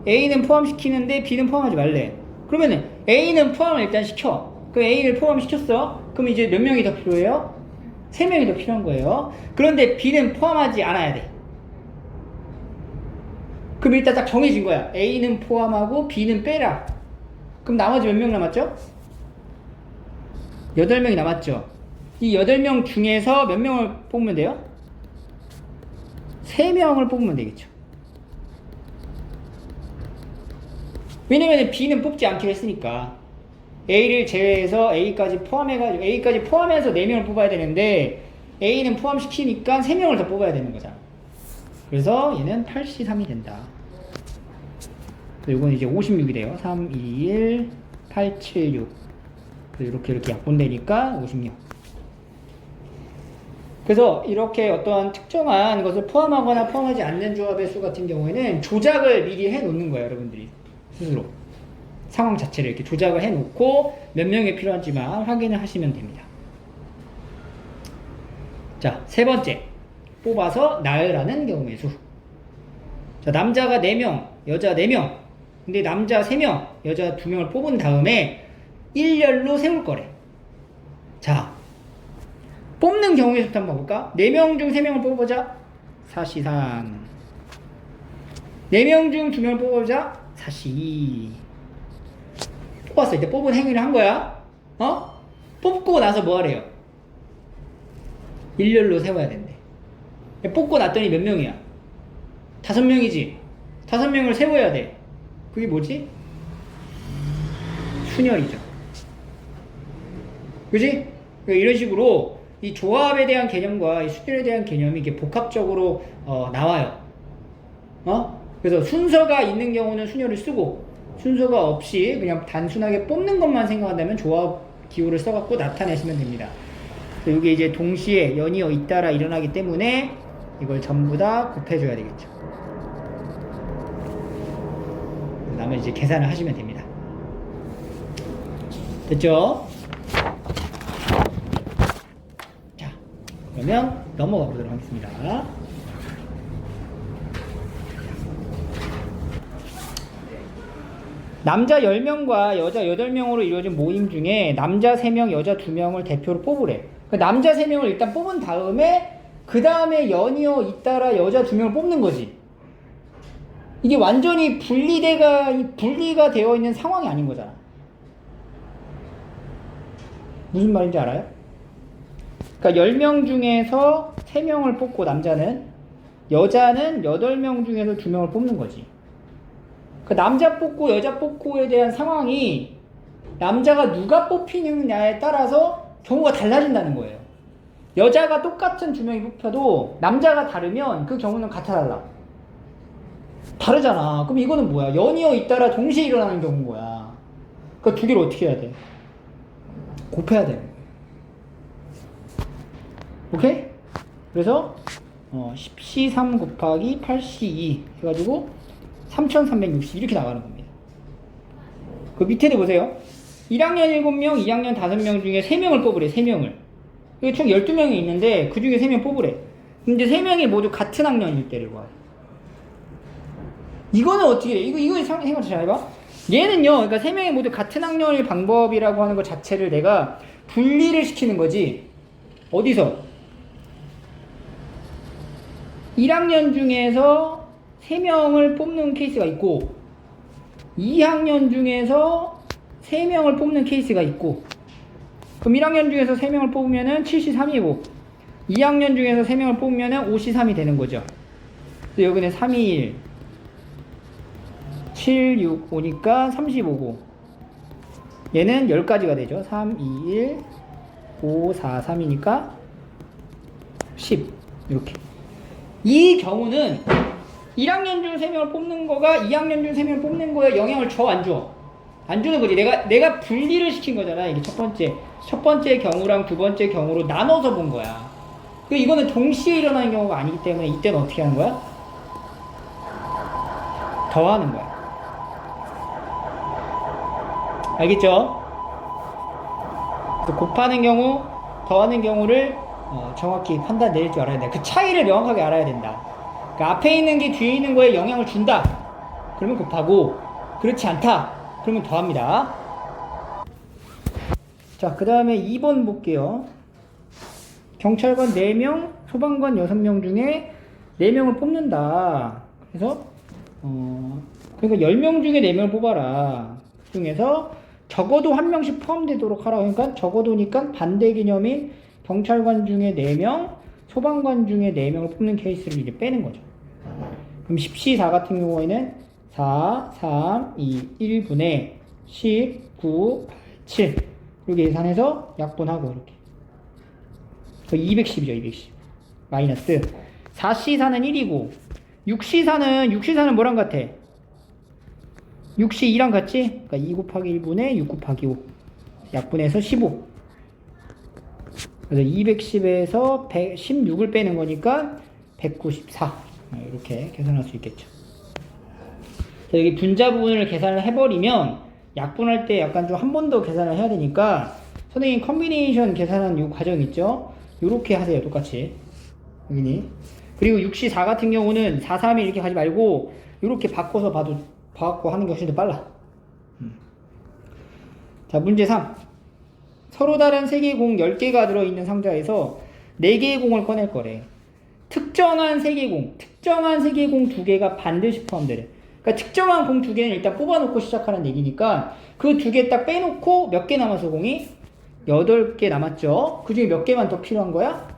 S1: A는 포함시키는데 B는 포함하지 말래. 그러면은 A는 포함을 일단 시켜. 그럼 A를 포함시켰어. 그럼 이제 몇 명이 더 필요해요? 3명이 더 필요한 거예요. 그런데 B는 포함하지 않아야 돼. 그럼 일단 딱 정해진 거야. A는 포함하고 B는 빼라. 그럼 나머지 몇 명 남았죠? 8명이 남았죠. 이 8명 중에서 몇 명을 뽑으면 돼요? 3명을 뽑으면 되겠죠. 왜냐면 B는 뽑지 않기로 했으니까 A를 제외해서 A까지 포함해가지고 A까지 포함해서 4명을 뽑아야 되는데 A는 포함시키니까 3명을 더 뽑아야 되는 거잖아. 그래서 얘는 83이 된다. 이건 이제 56이 돼요. 3, 2, 1, 8, 7, 6. 이렇게 약분되니까 56. 그래서 이렇게 어떠한 특정한 것을 포함하거나 포함하지 않는 조합의 수 같은 경우에는 조작을 미리 해 놓는 거예요, 여러분들이. 스스로. 상황 자체를 이렇게 조작을 해 놓고 몇 명이 필요한지만 확인을 하시면 됩니다. 자, 세 번째. 뽑아서 나열하는 경우의 수. 자, 남자가 4명, 여자 4명. 근데 남자 3명, 여자 2명을 뽑은 다음에 일렬로 세울 거래. 자, 뽑는 경우의 수부터 한번 볼까? 4명 중 3명을 뽑아보자. 4시3. 4명 중 2명을 뽑아보자. 4시2. 뽑았어. 이때 뽑은 행위를 한 거야. 뽑고 나서 뭐 하래요? 일렬로 세워야 된대. 뽑고 났더니 몇 명이야? 5명이지. 5명을 세워야 돼. 그게 뭐지? 순열이죠. 그지? 이런 식으로 이 조합에 대한 개념과 이 순열에 대한 개념이 이게 복합적으로 나와요. 그래서 순서가 있는 경우는 순열을 쓰고 순서가 없이 그냥 단순하게 뽑는 것만 생각한다면 조합 기호를 써갖고 나타내시면 됩니다. 이게 이제 동시에 연이어 잇따라 일어나기 때문에 이걸 전부 다 곱해줘야 되겠죠. 그다음에 이제 계산을 하시면 됩니다. 됐죠? 자, 그러면 넘어가 보도록 하겠습니다. 남자 10명과 여자 8명으로 이루어진 모임 중에 남자 3명, 여자 2명을 대표로 뽑으래. 남자 3명을 일단 뽑은 다음에 그 다음에 연이어 잇따라 여자 2명을 뽑는 거지. 이게 완전히 분리가 되어 있는 상황이 아닌 거잖아. 무슨 말인지 알아요? 그러니까 10명 중에서 3명을 뽑고 남자는, 여자는 8명 중에서 2명을 뽑는 거지. 그 남자 뽑고 여자 뽑고에 대한 상황이 남자가 누가 뽑히느냐에 따라서 경우가 달라진다는 거예요. 여자가 똑같은 2명이 뽑혀도 남자가 다르면 그 경우는 같아 달라. 다르잖아. 그럼 이거는 뭐야? 연이어 잇따라 동시에 일어나는 경우인 거야. 그 두 개를 어떻게 해야 돼? 곱해야 되는 거예요. 오케이? 그래서 10C3 곱하기 8C2 해가지고 3360 이렇게 나가는 겁니다. 그 밑에도 보세요. 1학년 7명, 2학년 5명 중에 3명을 뽑으래. 3명을. 이게 총 12명이 있는데 그 중에 3명 뽑으래. 근데 3명이 모두 같은 학년일 때를 봐. 이거는 어떻게 해? 이거 생각 잘 해봐. 얘는요, 그러니까 3명이 모두 같은 학년일 방법이라고 하는 것 자체를 내가 분리를 시키는 거지. 어디서? 1학년 중에서 3명을 뽑는 케이스가 있고 2학년 중에서 3명을 뽑는 케이스가 있고, 그럼 1학년 중에서 3명을 뽑으면은 7C3이고 2학년 중에서 3명을 뽑으면은 5C3이 되는 거죠. 그래서 여기는 3, 2, 1 7, 6, 5니까 35고 얘는 10가지가 되죠. 3, 2, 1 5, 4, 3이니까 10 이렇게. 이 경우는 1학년 중 3명을 뽑는 거가 2학년 중 3명을 뽑는 거에 영향을 줘, 안 줘? 안 주는 거지. 내가 분리를 시킨 거잖아. 이게 첫 번째 경우랑 두 번째 경우로 나눠서 본 거야. 이거는 동시에 일어나는 경우가 아니기 때문에 이때는 어떻게 하는 거야? 더하는 거야. 알겠죠? 그래서 곱하는 경우, 더하는 경우를 정확히 판단 내릴 줄 알아야 돼. 그 차이를 명확하게 알아야 된다. 그러니까 앞에 있는 게 뒤에 있는 거에 영향을 준다. 그러면 곱하고, 그렇지 않다. 그러면 더합니다. 자, 그 다음에 2번 볼게요. 경찰관 4명, 소방관 6명 중에 4명을 뽑는다. 그래서 그러니까 10명 중에 4명을 뽑아라. 그 중에서 적어도 1명씩 포함되도록 하라. 그러니까 적어도니까 반대 개념인 경찰관 중에 4명, 소방관 중에 4명을 뽑는 케이스를 이제 빼는 거죠. 그럼 10C4 같은 경우에는 4, 3, 2, 1분의 10, 9, 8, 7 이렇게 계산해서 약분하고 이렇게 210이죠. 210 마이너스 4C4는 1이고 6C4는 뭐랑 같아? 6C 2랑 같지? 그러니까 2 곱하기 1분의 6 곱하기 5 약분해서 15. 그래서 210에서 116을 빼는 거니까 194 이렇게 계산할 수 있겠죠. 여기 분자 부분을 계산을 해버리면 약분할 때 약간 좀 한 번 더 계산을 해야 되니까 선생님 컨비네이션 계산한 요 과정 있죠? 요렇게 하세요. 똑같이 여기니. 그리고 6C4 같은 경우는 4, 3이 이렇게 가지 말고 요렇게 바꿔서 봐갖고 하는 게 훨씬 더 빨라. 자, 문제 3. 서로 다른 3개의 공 10개가 들어있는 상자에서 4개의 공을 꺼낼 거래. 특정한 3개의 공 2개가 반드시 포함되래. 그러니까 특정한 공 2개는 일단 뽑아놓고 시작하는 얘기니까 그 2개 딱 빼놓고 몇 개 남았어 공이? 8개 남았죠. 그 중에 몇 개만 더 필요한 거야?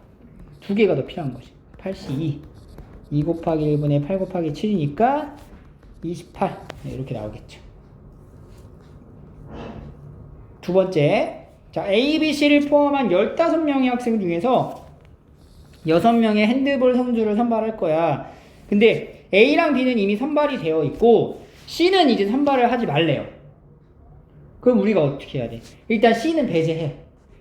S1: 2개가 더 필요한 거지. 82 2 곱하기 1분의 8 곱하기 7이니까 28 이렇게 나오겠죠. 두 번째, 자 A, B, C를 포함한 15명의 학생 중에서 6명의 핸드볼 선수를 선발할 거야. 근데 A랑 B는 이미 선발이 되어 있고 C는 이제 선발을 하지 말래요. 그럼 우리가 어떻게 해야 돼? 일단 C는 배제해.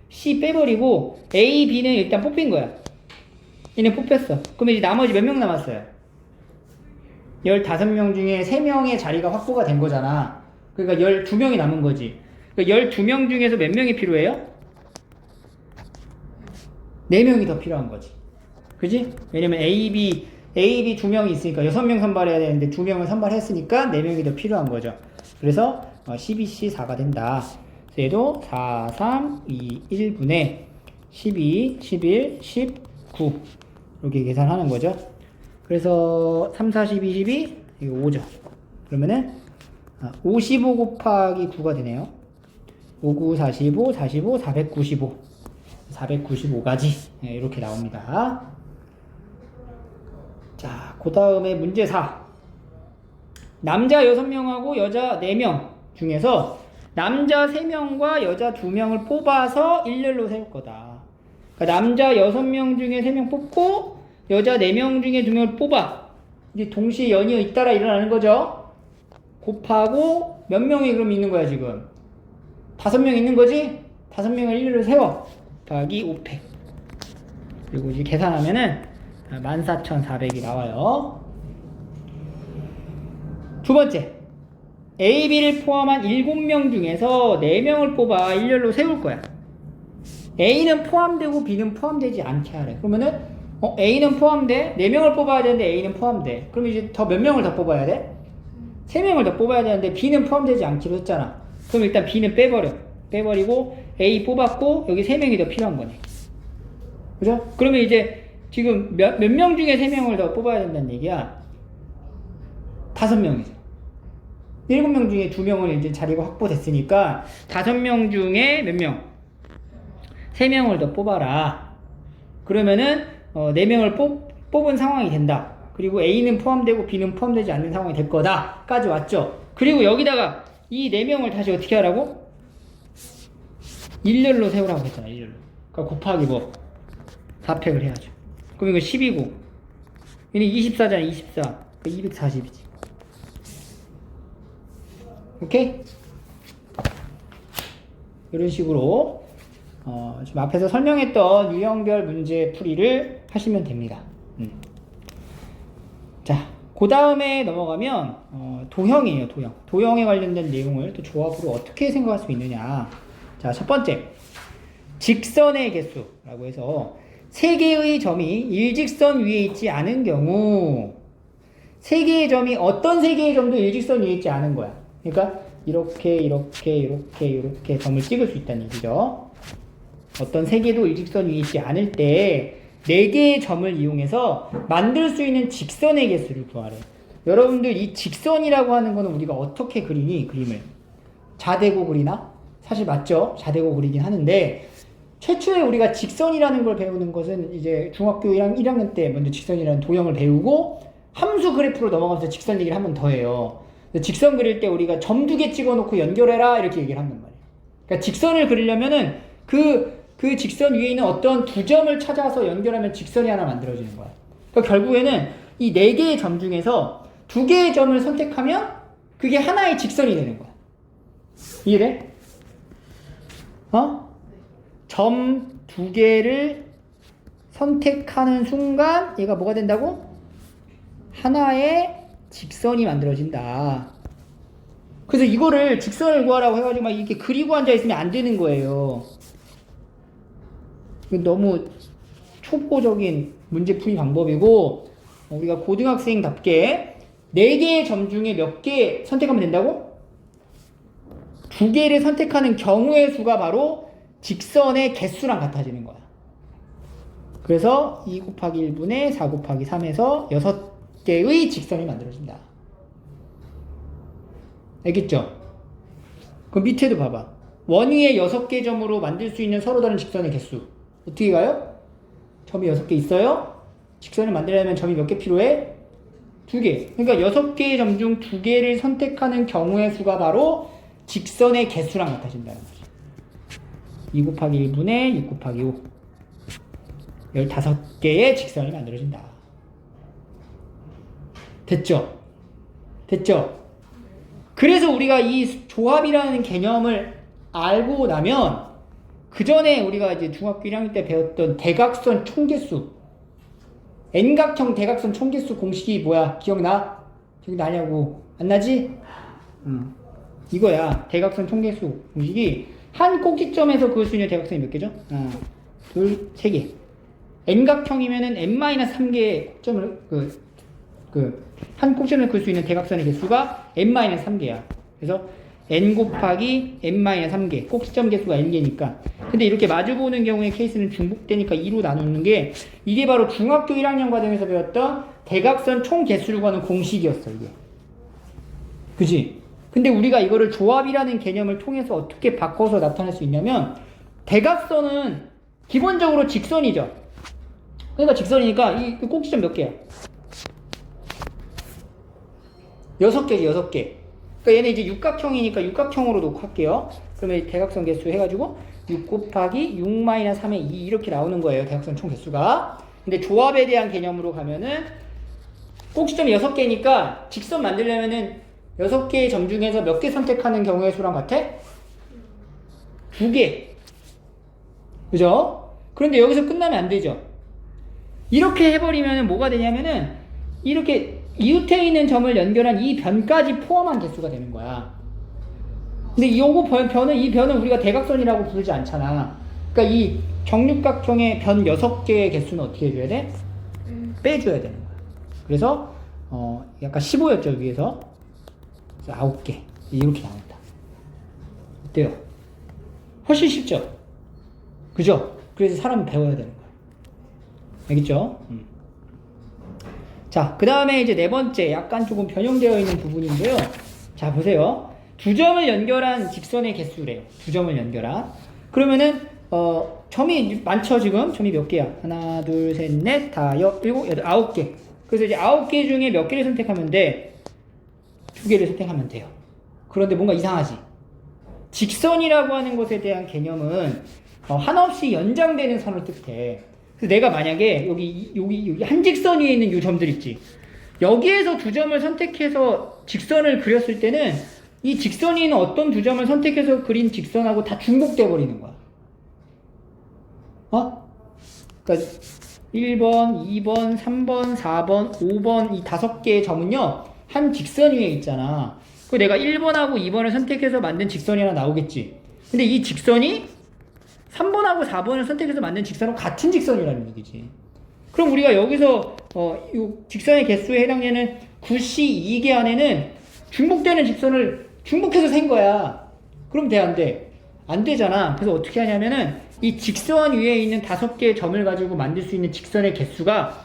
S1: C 빼버리고 A, B는 일단 뽑힌 거야. 얘네 뽑혔어. 그러면 이제 나머지 몇 명 남았어요? 15명 중에 3명의 자리가 확보가 된 거잖아. 그러니까 12명이 남은 거지. 그러니까 12명 중에서 몇 명이 필요해요? 4명이 더 필요한 거지. 그지? 왜냐면 A, B 2명이 있으니까 6명 선발해야 되는데 2명을 선발했으니까 4명이 더 필요한 거죠. 그래서 12C4가 된다. 그래서 얘도 4, 3, 2, 1분의 12, 11, 19 이렇게 계산하는 거죠. 그래서 3, 4, 12, 12 이거 5죠. 그러면은 55 곱하기 9가 되네요. 5, 9, 45, 45, 495 495가지 이렇게 나옵니다. 자, 그 다음에 문제 4. 남자 6명하고 여자 4명 중에서 남자 3명과 여자 2명을 뽑아서 일렬로 세울 거다. 그러니까 남자 6명 중에 3명 뽑고 여자 4명 중에 2명을 뽑아. 이제 동시에 연이어 잇따라 일어나는 거죠. 곱하고 몇 명이 그럼 있는 거야 지금? 5명 있는 거지? 5명을 일렬로 세워. 곱하기 500. 그리고 이제 계산하면은 14,400이 나와요. 두 번째, A, B를 포함한 7명 중에서 4명을 뽑아 일렬로 세울 거야. A는 포함되고 B는 포함되지 않게 하래. 그러면은 A는 포함돼. 4명을 뽑아야 되는데 A는 포함돼. 그럼 이제 더 몇 명을 더 뽑아야 돼? 3명을 더 뽑아야 되는데 B는 포함되지 않기로 했잖아. 그럼 일단 B는 빼버리고 A 뽑았고 여기 3명이 더 필요한 거네. 그죠? 그러면 이제 지금 몇 명 중에 3명을 더 뽑아야 된다는 얘기야? 5명이죠. 7명 중에 2명을 이제 자리가 확보됐으니까 5명 중에 몇 명? 3명을 더 뽑아라. 그러면은 4명을 뽑은 상황이 된다. 그리고 A는 포함되고 B는 포함되지 않는 상황이 될 거다 까지 왔죠. 그리고 여기다가 이 4명을 다시 어떻게 하라고? 일렬로 세우라고 했잖아. 일렬로. 그러니까 곱하기 4팩을 해야죠. 그럼 이거 10이고 얘는 24잖아. 24. 그러니까 240이지. 오케이? 이런 식으로 지금 앞에서 설명했던 유형별 문제 풀이를 하시면 됩니다. 자, 그 그 다음에 넘어가면 도형이에요. 도형. 도형에 관련된 내용을 또 조합으로 어떻게 생각할 수 있느냐. 자, 첫 번째. 직선의 개수라고 해서 세 개의 점이 일직선 위에 있지 않은 경우 세 개의 점이 어떤 세 개의 점도 일직선 위에 있지 않은 거야. 그러니까 이렇게 점을 찍을 수 있다는 얘기죠. 어떤 세 개도 일직선 위에 있지 않을 때 네 개의 점을 이용해서 만들 수 있는 직선의 개수를 구하래. 여러분들 이 직선이라고 하는 거는 우리가 어떻게 그리니? 그림을 자대고 그리나? 사실 맞죠? 자대고 그리긴 하는데 최초에 우리가 직선이라는 걸 배우는 것은 이제 중학교 1학년 때 먼저 직선이라는 도형을 배우고 함수 그래프로 넘어가면서 직선 얘기를 한 번 더 해요. 직선 그릴 때 우리가 점 2개 찍어놓고 연결해라 이렇게 얘기를 한단 말이에요. 그러니까 직선을 그리려면은 그 직선 위에 있는 어떤 두 점을 찾아서 연결하면 직선이 하나 만들어지는 거야. 그러니까 결국에는 이 네 개의 점 중에서 두 개의 점을 선택하면 그게 하나의 직선이 되는 거야. 이해돼? 점 두 개를 선택하는 순간 얘가 뭐가 된다고? 하나의 직선이 만들어진다. 그래서 이거를 직선을 구하라고 해가지고 막 이렇게 그리고 앉아있으면 안 되는 거예요. 너무 초보적인 문제풀이 방법이고 우리가 고등학생답게 4개의 점 중에 몇 개 선택하면 된다고? 2개를 선택하는 경우의 수가 바로 직선의 개수랑 같아지는 거야. 그래서 2 곱하기 1분의 4 곱하기 3에서 6개의 직선이 만들어진다. 알겠죠? 그럼 밑에도 봐봐. 원위의 6개 점으로 만들 수 있는 서로 다른 직선의 개수 어떻게 가요? 점이 6개 있어요? 직선을 만들려면 점이 몇 개 필요해? 2개. 그러니까 6개의 점 중 2개를 선택하는 경우의 수가 바로 직선의 개수랑 같아진다는 거지. 2 곱하기 1분의 6 곱하기 5. 15개의 직선이 만들어진다. 됐죠? 됐죠? 그래서 우리가 이 조합이라는 개념을 알고 나면 그 전에 우리가 이제 중학교 1학년 때 배웠던 대각선 총개수 N각형 대각선 총개수 공식이 뭐야? 기억나? 기억나냐고. 안 나지? 이거야. 대각선 총개수 공식이 한 꼭지점에서 그을 수 있는 대각선이 몇 개죠? 하나, 둘, 세 개. N각형이면은 N-3개의 꼭점을 한 꼭지점을 그을 수 있는 대각선의 개수가 N-3개야. 그래서 N 곱하기 N-3개. 꼭지점 개수가 N개니까. 근데 이렇게 마주보는 경우의 케이스는 중복되니까 2로 나누는 게 이게 바로 중학교 1학년 과정에서 배웠던 대각선 총 개수를 구하는 공식이었어, 이게. 그지? 근데 우리가 이거를 조합이라는 개념을 통해서 어떻게 바꿔서 나타낼 수 있냐면 대각선은 기본적으로 직선이죠. 그러니까 직선이니까 이 꼭지점 몇 개야? 6개지, 6개. 그러니까 얘는 이제 육각형이니까 육각형으로 놓고 할게요. 그러면 대각선 개수 해가지고 6 곱하기 6-3의 2 이렇게 나오는 거예요. 대각선 총 개수가. 근데 조합에 대한 개념으로 가면은 꼭지점이 6개니까 직선 만들려면은 6개의 점 중에서 몇 개 선택하는 경우의 수랑 같아? 2개. 그죠? 그런데 여기서 끝나면 안 되죠. 이렇게 해버리면 뭐가 되냐면은 이렇게 이웃에 있는 점을 연결한 이 변까지 포함한 개수가 되는 거야. 근데 이 변은 우리가 대각선이라고 부르지 않잖아. 그러니까 이 정육각형의 변 6개의 개수는 어떻게 해줘야 돼? 빼줘야 되는 거야. 그래서 약간 15였죠 위에서. 그래서 9개 이렇게 나온다. 어때요? 훨씬 쉽죠? 그죠? 그래서 사람은 배워야 되는 거야. 알겠죠? 자, 그 다음에 이제 네 번째 약간 조금 변형되어 있는 부분인데요. 자, 보세요. 두 점을 연결한 직선의 개수래요. 두 점을 연결한. 그러면은 점이 많죠 지금? 점이 몇 개야? 하나, 둘, 셋, 넷, 다, 일곱, 여덟, 9개. 그래서 이제 9개 중에 몇 개를 선택하면 돼? 2개를 선택하면 돼요. 그런데 뭔가 이상하지? 직선이라고 하는 것에 대한 개념은 한없이 연장되는 선을 뜻해. 그래서 내가 만약에 여기 한직선 위에 있는 이 점들 있지. 여기에서 두 점을 선택해서 직선을 그렸을 때는 이 직선 위에 있는 어떤 두 점을 선택해서 그린 직선하고 다 중복돼 버리는 거야. 그러니까 1번, 2번, 3번, 4번, 5번 이 5개의 점은요. 한 직선 위에 있잖아. 그 내가 1번하고 2번을 선택해서 만든 직선이 하나 나오겠지. 근데 이 직선이 3번하고 4번을 선택해서 만든 직선하고 같은 직선이라는 얘기지. 그럼 우리가 여기서 이 직선의 개수에 해당되는 9C 2개 안에는 중복되는 직선을 중복해서 센 거야. 그럼 돼, 안 돼? 안 되잖아. 그래서 어떻게 하냐면은 이 직선 위에 있는 5개의 점을 가지고 만들 수 있는 직선의 개수가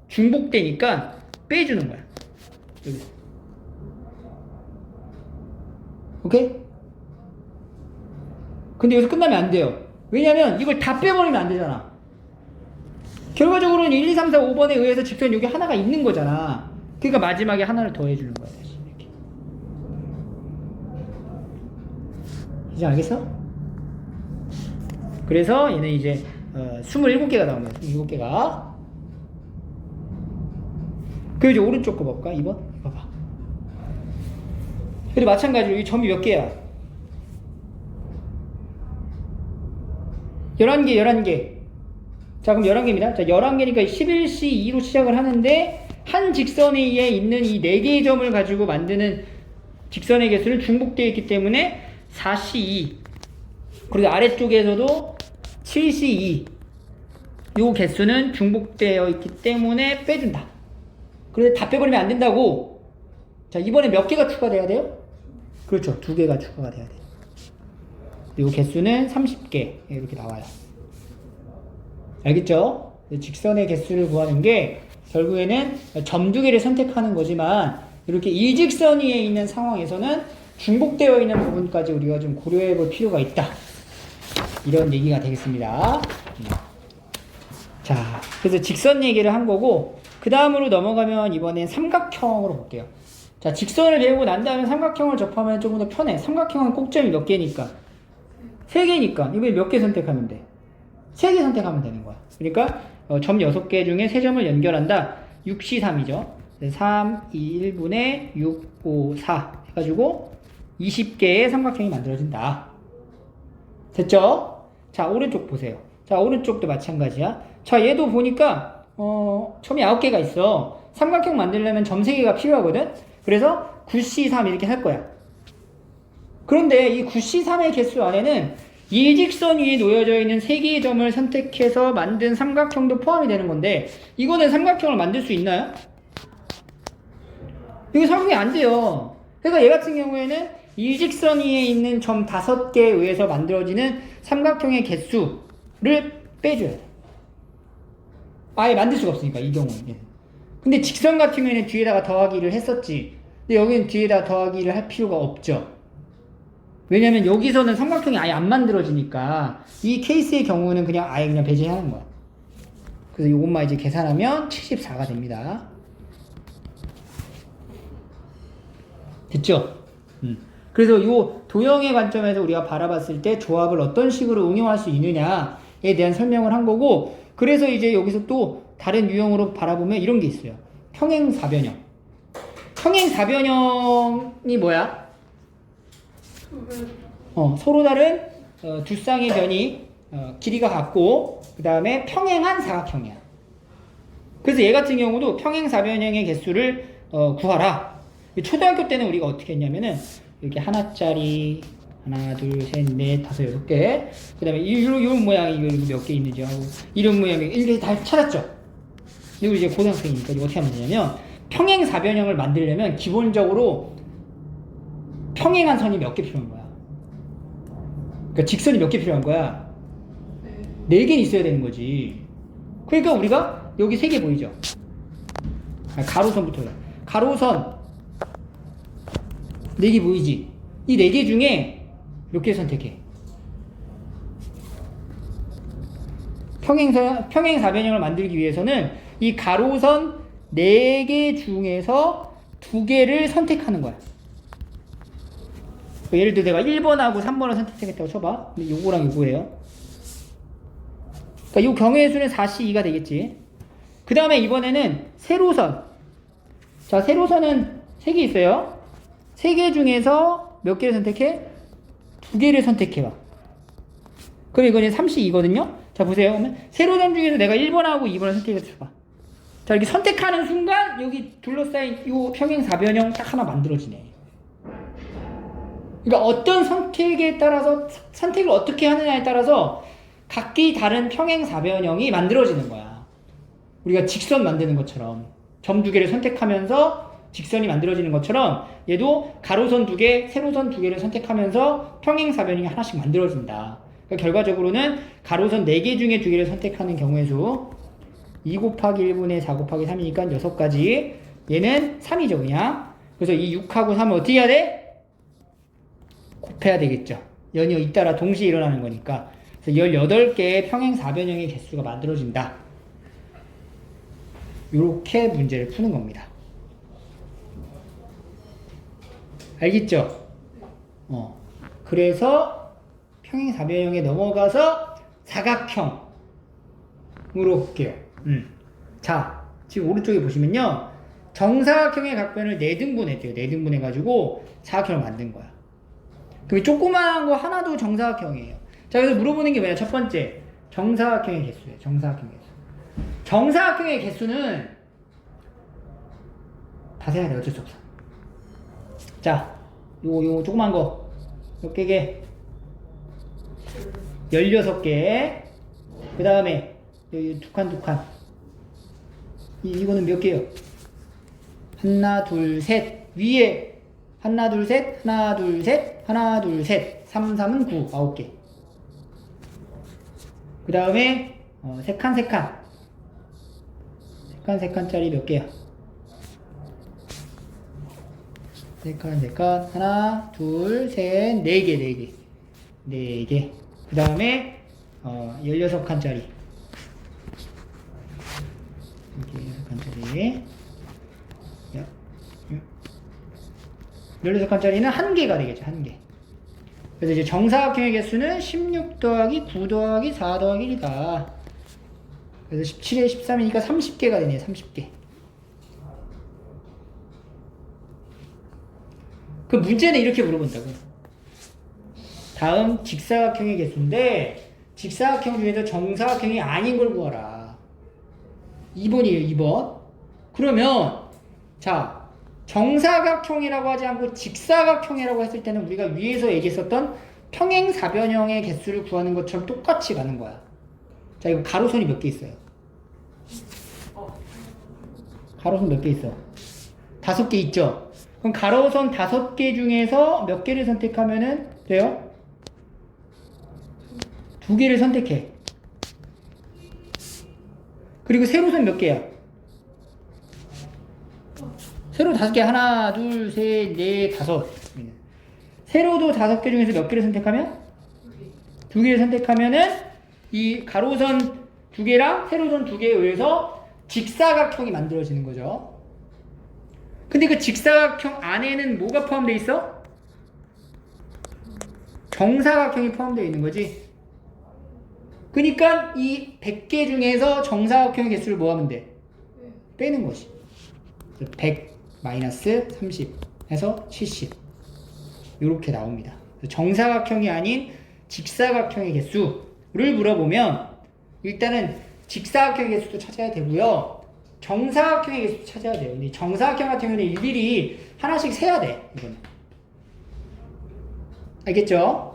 S1: 중복되니까 빼주는 거야. 여기서. 오케이? 근데 여기서 끝나면 안 돼요. 왜냐면 이걸 다 빼버리면 안 되잖아. 결과적으로는 1, 2, 3, 4, 5번에 의해서 직선 여기 하나가 있는 거잖아. 그러니까 마지막에 하나를 더해주는 거야. 다시 이렇게. 이제 알겠어? 그래서 얘는 이제 27개가 나오는 거야. 27개가. 그리고 이제 오른쪽 거 볼까? 2번? 봐봐. 그래도 마찬가지로 이 점이 몇 개야? 11개, 11개. 자, 그럼 11개입니다. 자, 11개니까 11C2로 시작을 하는데, 한 직선에 있는 이 4개의 점을 가지고 만드는 직선의 개수는 중복되어 있기 때문에 4C2. 그리고 아래쪽에서도 7C2. 요 개수는 중복되어 있기 때문에 빼준다. 그런데 다 빼버리면 안 된다고. 자, 이번에 몇 개가 추가돼야 돼요? 그렇죠. 2개가 추가가 돼야 돼요. 요 개수는 30개. 이렇게 나와요. 알겠죠? 직선의 개수를 구하는 게 결국에는 점 2개를 선택하는 거지만 이렇게 일직선 위에 있는 상황에서는 중복되어 있는 부분까지 우리가 좀 고려해 볼 필요가 있다. 이런 얘기가 되겠습니다. 자, 그래서 직선 얘기를 한 거고 그 다음으로 넘어가면 이번엔 삼각형으로 볼게요. 자, 직선을 배우고 난 다음에 삼각형을 접하면 조금 더 편해. 삼각형은 꼭점이 몇 개니까? 3개니까 이번에 몇 개 선택하면 돼? 3개 선택하면 되는 거야. 그러니까 점 6개 중에 3점을 연결한다. 6C3이죠. 3, 2, 1분의 6, 5, 4 해가지고 20개의 삼각형이 만들어진다. 됐죠? 자, 오른쪽 보세요. 자, 오른쪽도 마찬가지야. 자, 얘도 보니까 점이 9개가 있어. 삼각형 만들려면 점 3개가 필요하거든. 그래서 9C3 이렇게 할 거야. 그런데 이 9C3의 개수 안에는 일직선 위에 놓여져 있는 3개의 점을 선택해서 만든 삼각형도 포함이 되는 건데 이거는 삼각형을 만들 수 있나요? 이거 설명이 안 돼요. 그러니까 얘 같은 경우에는 일직선 위에 있는 점 5개에 의해서 만들어지는 삼각형의 개수를 빼줘야 돼. 아예 만들 수가 없으니까 이 경우는. 근데 직선 같은 경우에는 뒤에다가 더하기를 했었지. 근데 여기는 뒤에다 더하기를 할 필요가 없죠. 왜냐면 여기서는 삼각형이 아예 안 만들어지니까 이 케이스의 경우는 그냥 아예 그냥 배제하는 거야. 그래서 이것만 이제 계산하면 74가 됩니다. 됐죠? 그래서 이 도형의 관점에서 우리가 바라봤을 때 조합을 어떤 식으로 응용할 수 있느냐에 대한 설명을 한 거고 그래서 이제 여기서 또 다른 유형으로 바라보면 이런 게 있어요. 평행사변형. 평행사변형이 뭐야? 서로 다른 두 쌍의 변이 길이가 같고 그 다음에 평행한 사각형이야. 그래서 얘 같은 경우도 평행사변형의 개수를 구하라. 초등학교 때는 우리가 어떻게 했냐면은 이렇게 하나짜리 하나 둘셋넷 다섯 여섯 개 그 다음에 이런 모양이 이거 몇 개 있는지 하고 이런 모양이 이렇게 다 찾았죠. 그리고 이제 고등학생이니까 이거 어떻게 하면 되냐면 평행사변형을 만들려면 기본적으로 평행한 선이 몇 개 필요한 거야? 그러니까 직선이 몇 개 필요한 거야? 4개 있어야 되는 거지. 그러니까 우리가 여기 3개 보이죠? 가로선부터 가로선 4개 보이지? 이 4개 중에 몇 개 선택해? 평행사변형을 만들기 위해서는 이 가로선 4개 중에서 2개를 선택하는 거야. 예를 들어 내가 1번하고 3번을 선택하겠다고 쳐봐. 근데 요거랑 요거예요. 그러니까 요 경우의 수는 4C2가 되겠지. 그 다음에 이번에는 세로선. 자, 세로선은 3개 있어요. 3개 중에서 몇 개를 선택해? 2개를 선택해봐. 그럼 이거는 3C2거든요. 자 보세요. 그러면 세로선 중에서 내가 1번하고 2번을 선택해서 봐. 자 이렇게 선택하는 순간 여기 둘러싸인 이 평행사변형 딱 하나 만들어지네. 그러니까 어떤 선택에 따라서 선택을 어떻게 하느냐에 따라서 각기 다른 평행사변형이 만들어지는 거야. 우리가 직선 만드는 것처럼 점 두 개를 선택하면서 직선이 만들어지는 것처럼 얘도 가로선 두 개, 세로선 두 개를 선택하면서 평행사변형이 하나씩 만들어진다. 그러니까 결과적으로는 가로선 4개 중에 2개를 선택하는 경우의 수 2 곱하기 1분의 4 곱하기 3이니까 6가지. 얘는 3이죠 그냥. 그래서 이 6하고 3을 어떻게 해야 돼? 곱해야 되겠죠. 연이어 잇따라 동시에 일어나는 거니까. 그래서 18개의 평행사변형의 개수가 만들어진다. 이렇게 문제를 푸는 겁니다. 알겠죠? 그래서 평행사변형에 넘어가서 사각형으로 볼게요. 자, 지금 오른쪽에 보시면요. 정사각형의 각변을 4등분 했대요. 4등분 해가지고 사각형을 만든 거야. 그럼 조그마한 거 하나도 정사각형이에요. 자, 그래서 물어보는 게 뭐냐? 첫 번째, 정사각형의 개수예요. 정사각형의 개수. 정사각형의 개수는 다 세야 돼. 어쩔 수 없어. 자, 요 조그만 거 몇 개게? 16개. 그 다음에 두 칸. 이거는 몇 개요? 하나, 둘, 셋. 위에 하나, 둘, 셋. 하나, 둘, 셋. 하나, 둘, 셋. 3, 3은 9. 9개. 그 다음에 세 칸. 세 칸짜리 몇 개야? 세 칸. 하나, 둘, 셋, 4개. 4개. 그 다음에 16칸짜리. 16칸짜리는 1개가 되겠죠. 1개. 그래서 이제 정사각형의 개수는 16 더하기 9 더하기 4 더하기 1이다. 그래서 17에 13이니까 30개가 되네요. 30개. 그 문제는 이렇게 물어본다고. 다음 직사각형의 개수인데 직사각형 중에서 정사각형이 아닌 걸 구하라. 2번이에요. 2번. 그러면 자 정사각형이라고 하지 않고 직사각형이라고 했을 때는 우리가 위에서 얘기했었던 평행사변형의 개수를 구하는 것처럼 똑같이 가는 거야. 자 이거 가로선이 몇 개 있어요? 가로선 몇 개 있어? 5개 있죠? 그럼 가로선 5개 중에서 몇 개를 선택하면은 돼요? 2개를 선택해. 그리고 세로선 몇 개야? 세로 5개. 하나, 둘, 셋, 넷, 5. 세로도 5개 중에서 몇 개를 선택하면? 2개를 선택하면은 이 가로선 2개랑 세로선 2개에 의해서 직사각형이 만들어지는 거죠. 근데 그 직사각형 안에는 뭐가 포함되어 있어? 정사각형이 포함되어 있는 거지. 그러니까 이 100개 중에서 정사각형의 개수를 뭐 하면 돼? 빼는 것이. 100 마이너스 30 해서 70 이렇게 나옵니다. 정사각형이 아닌 직사각형의 개수를 물어보면 일단은 직사각형의 개수도 찾아야 되고요. 정사각형의 개수도 찾아야 돼요. 근데 정사각형 같은 경우는 일일이 하나씩 세야 돼. 이거는. 알겠죠?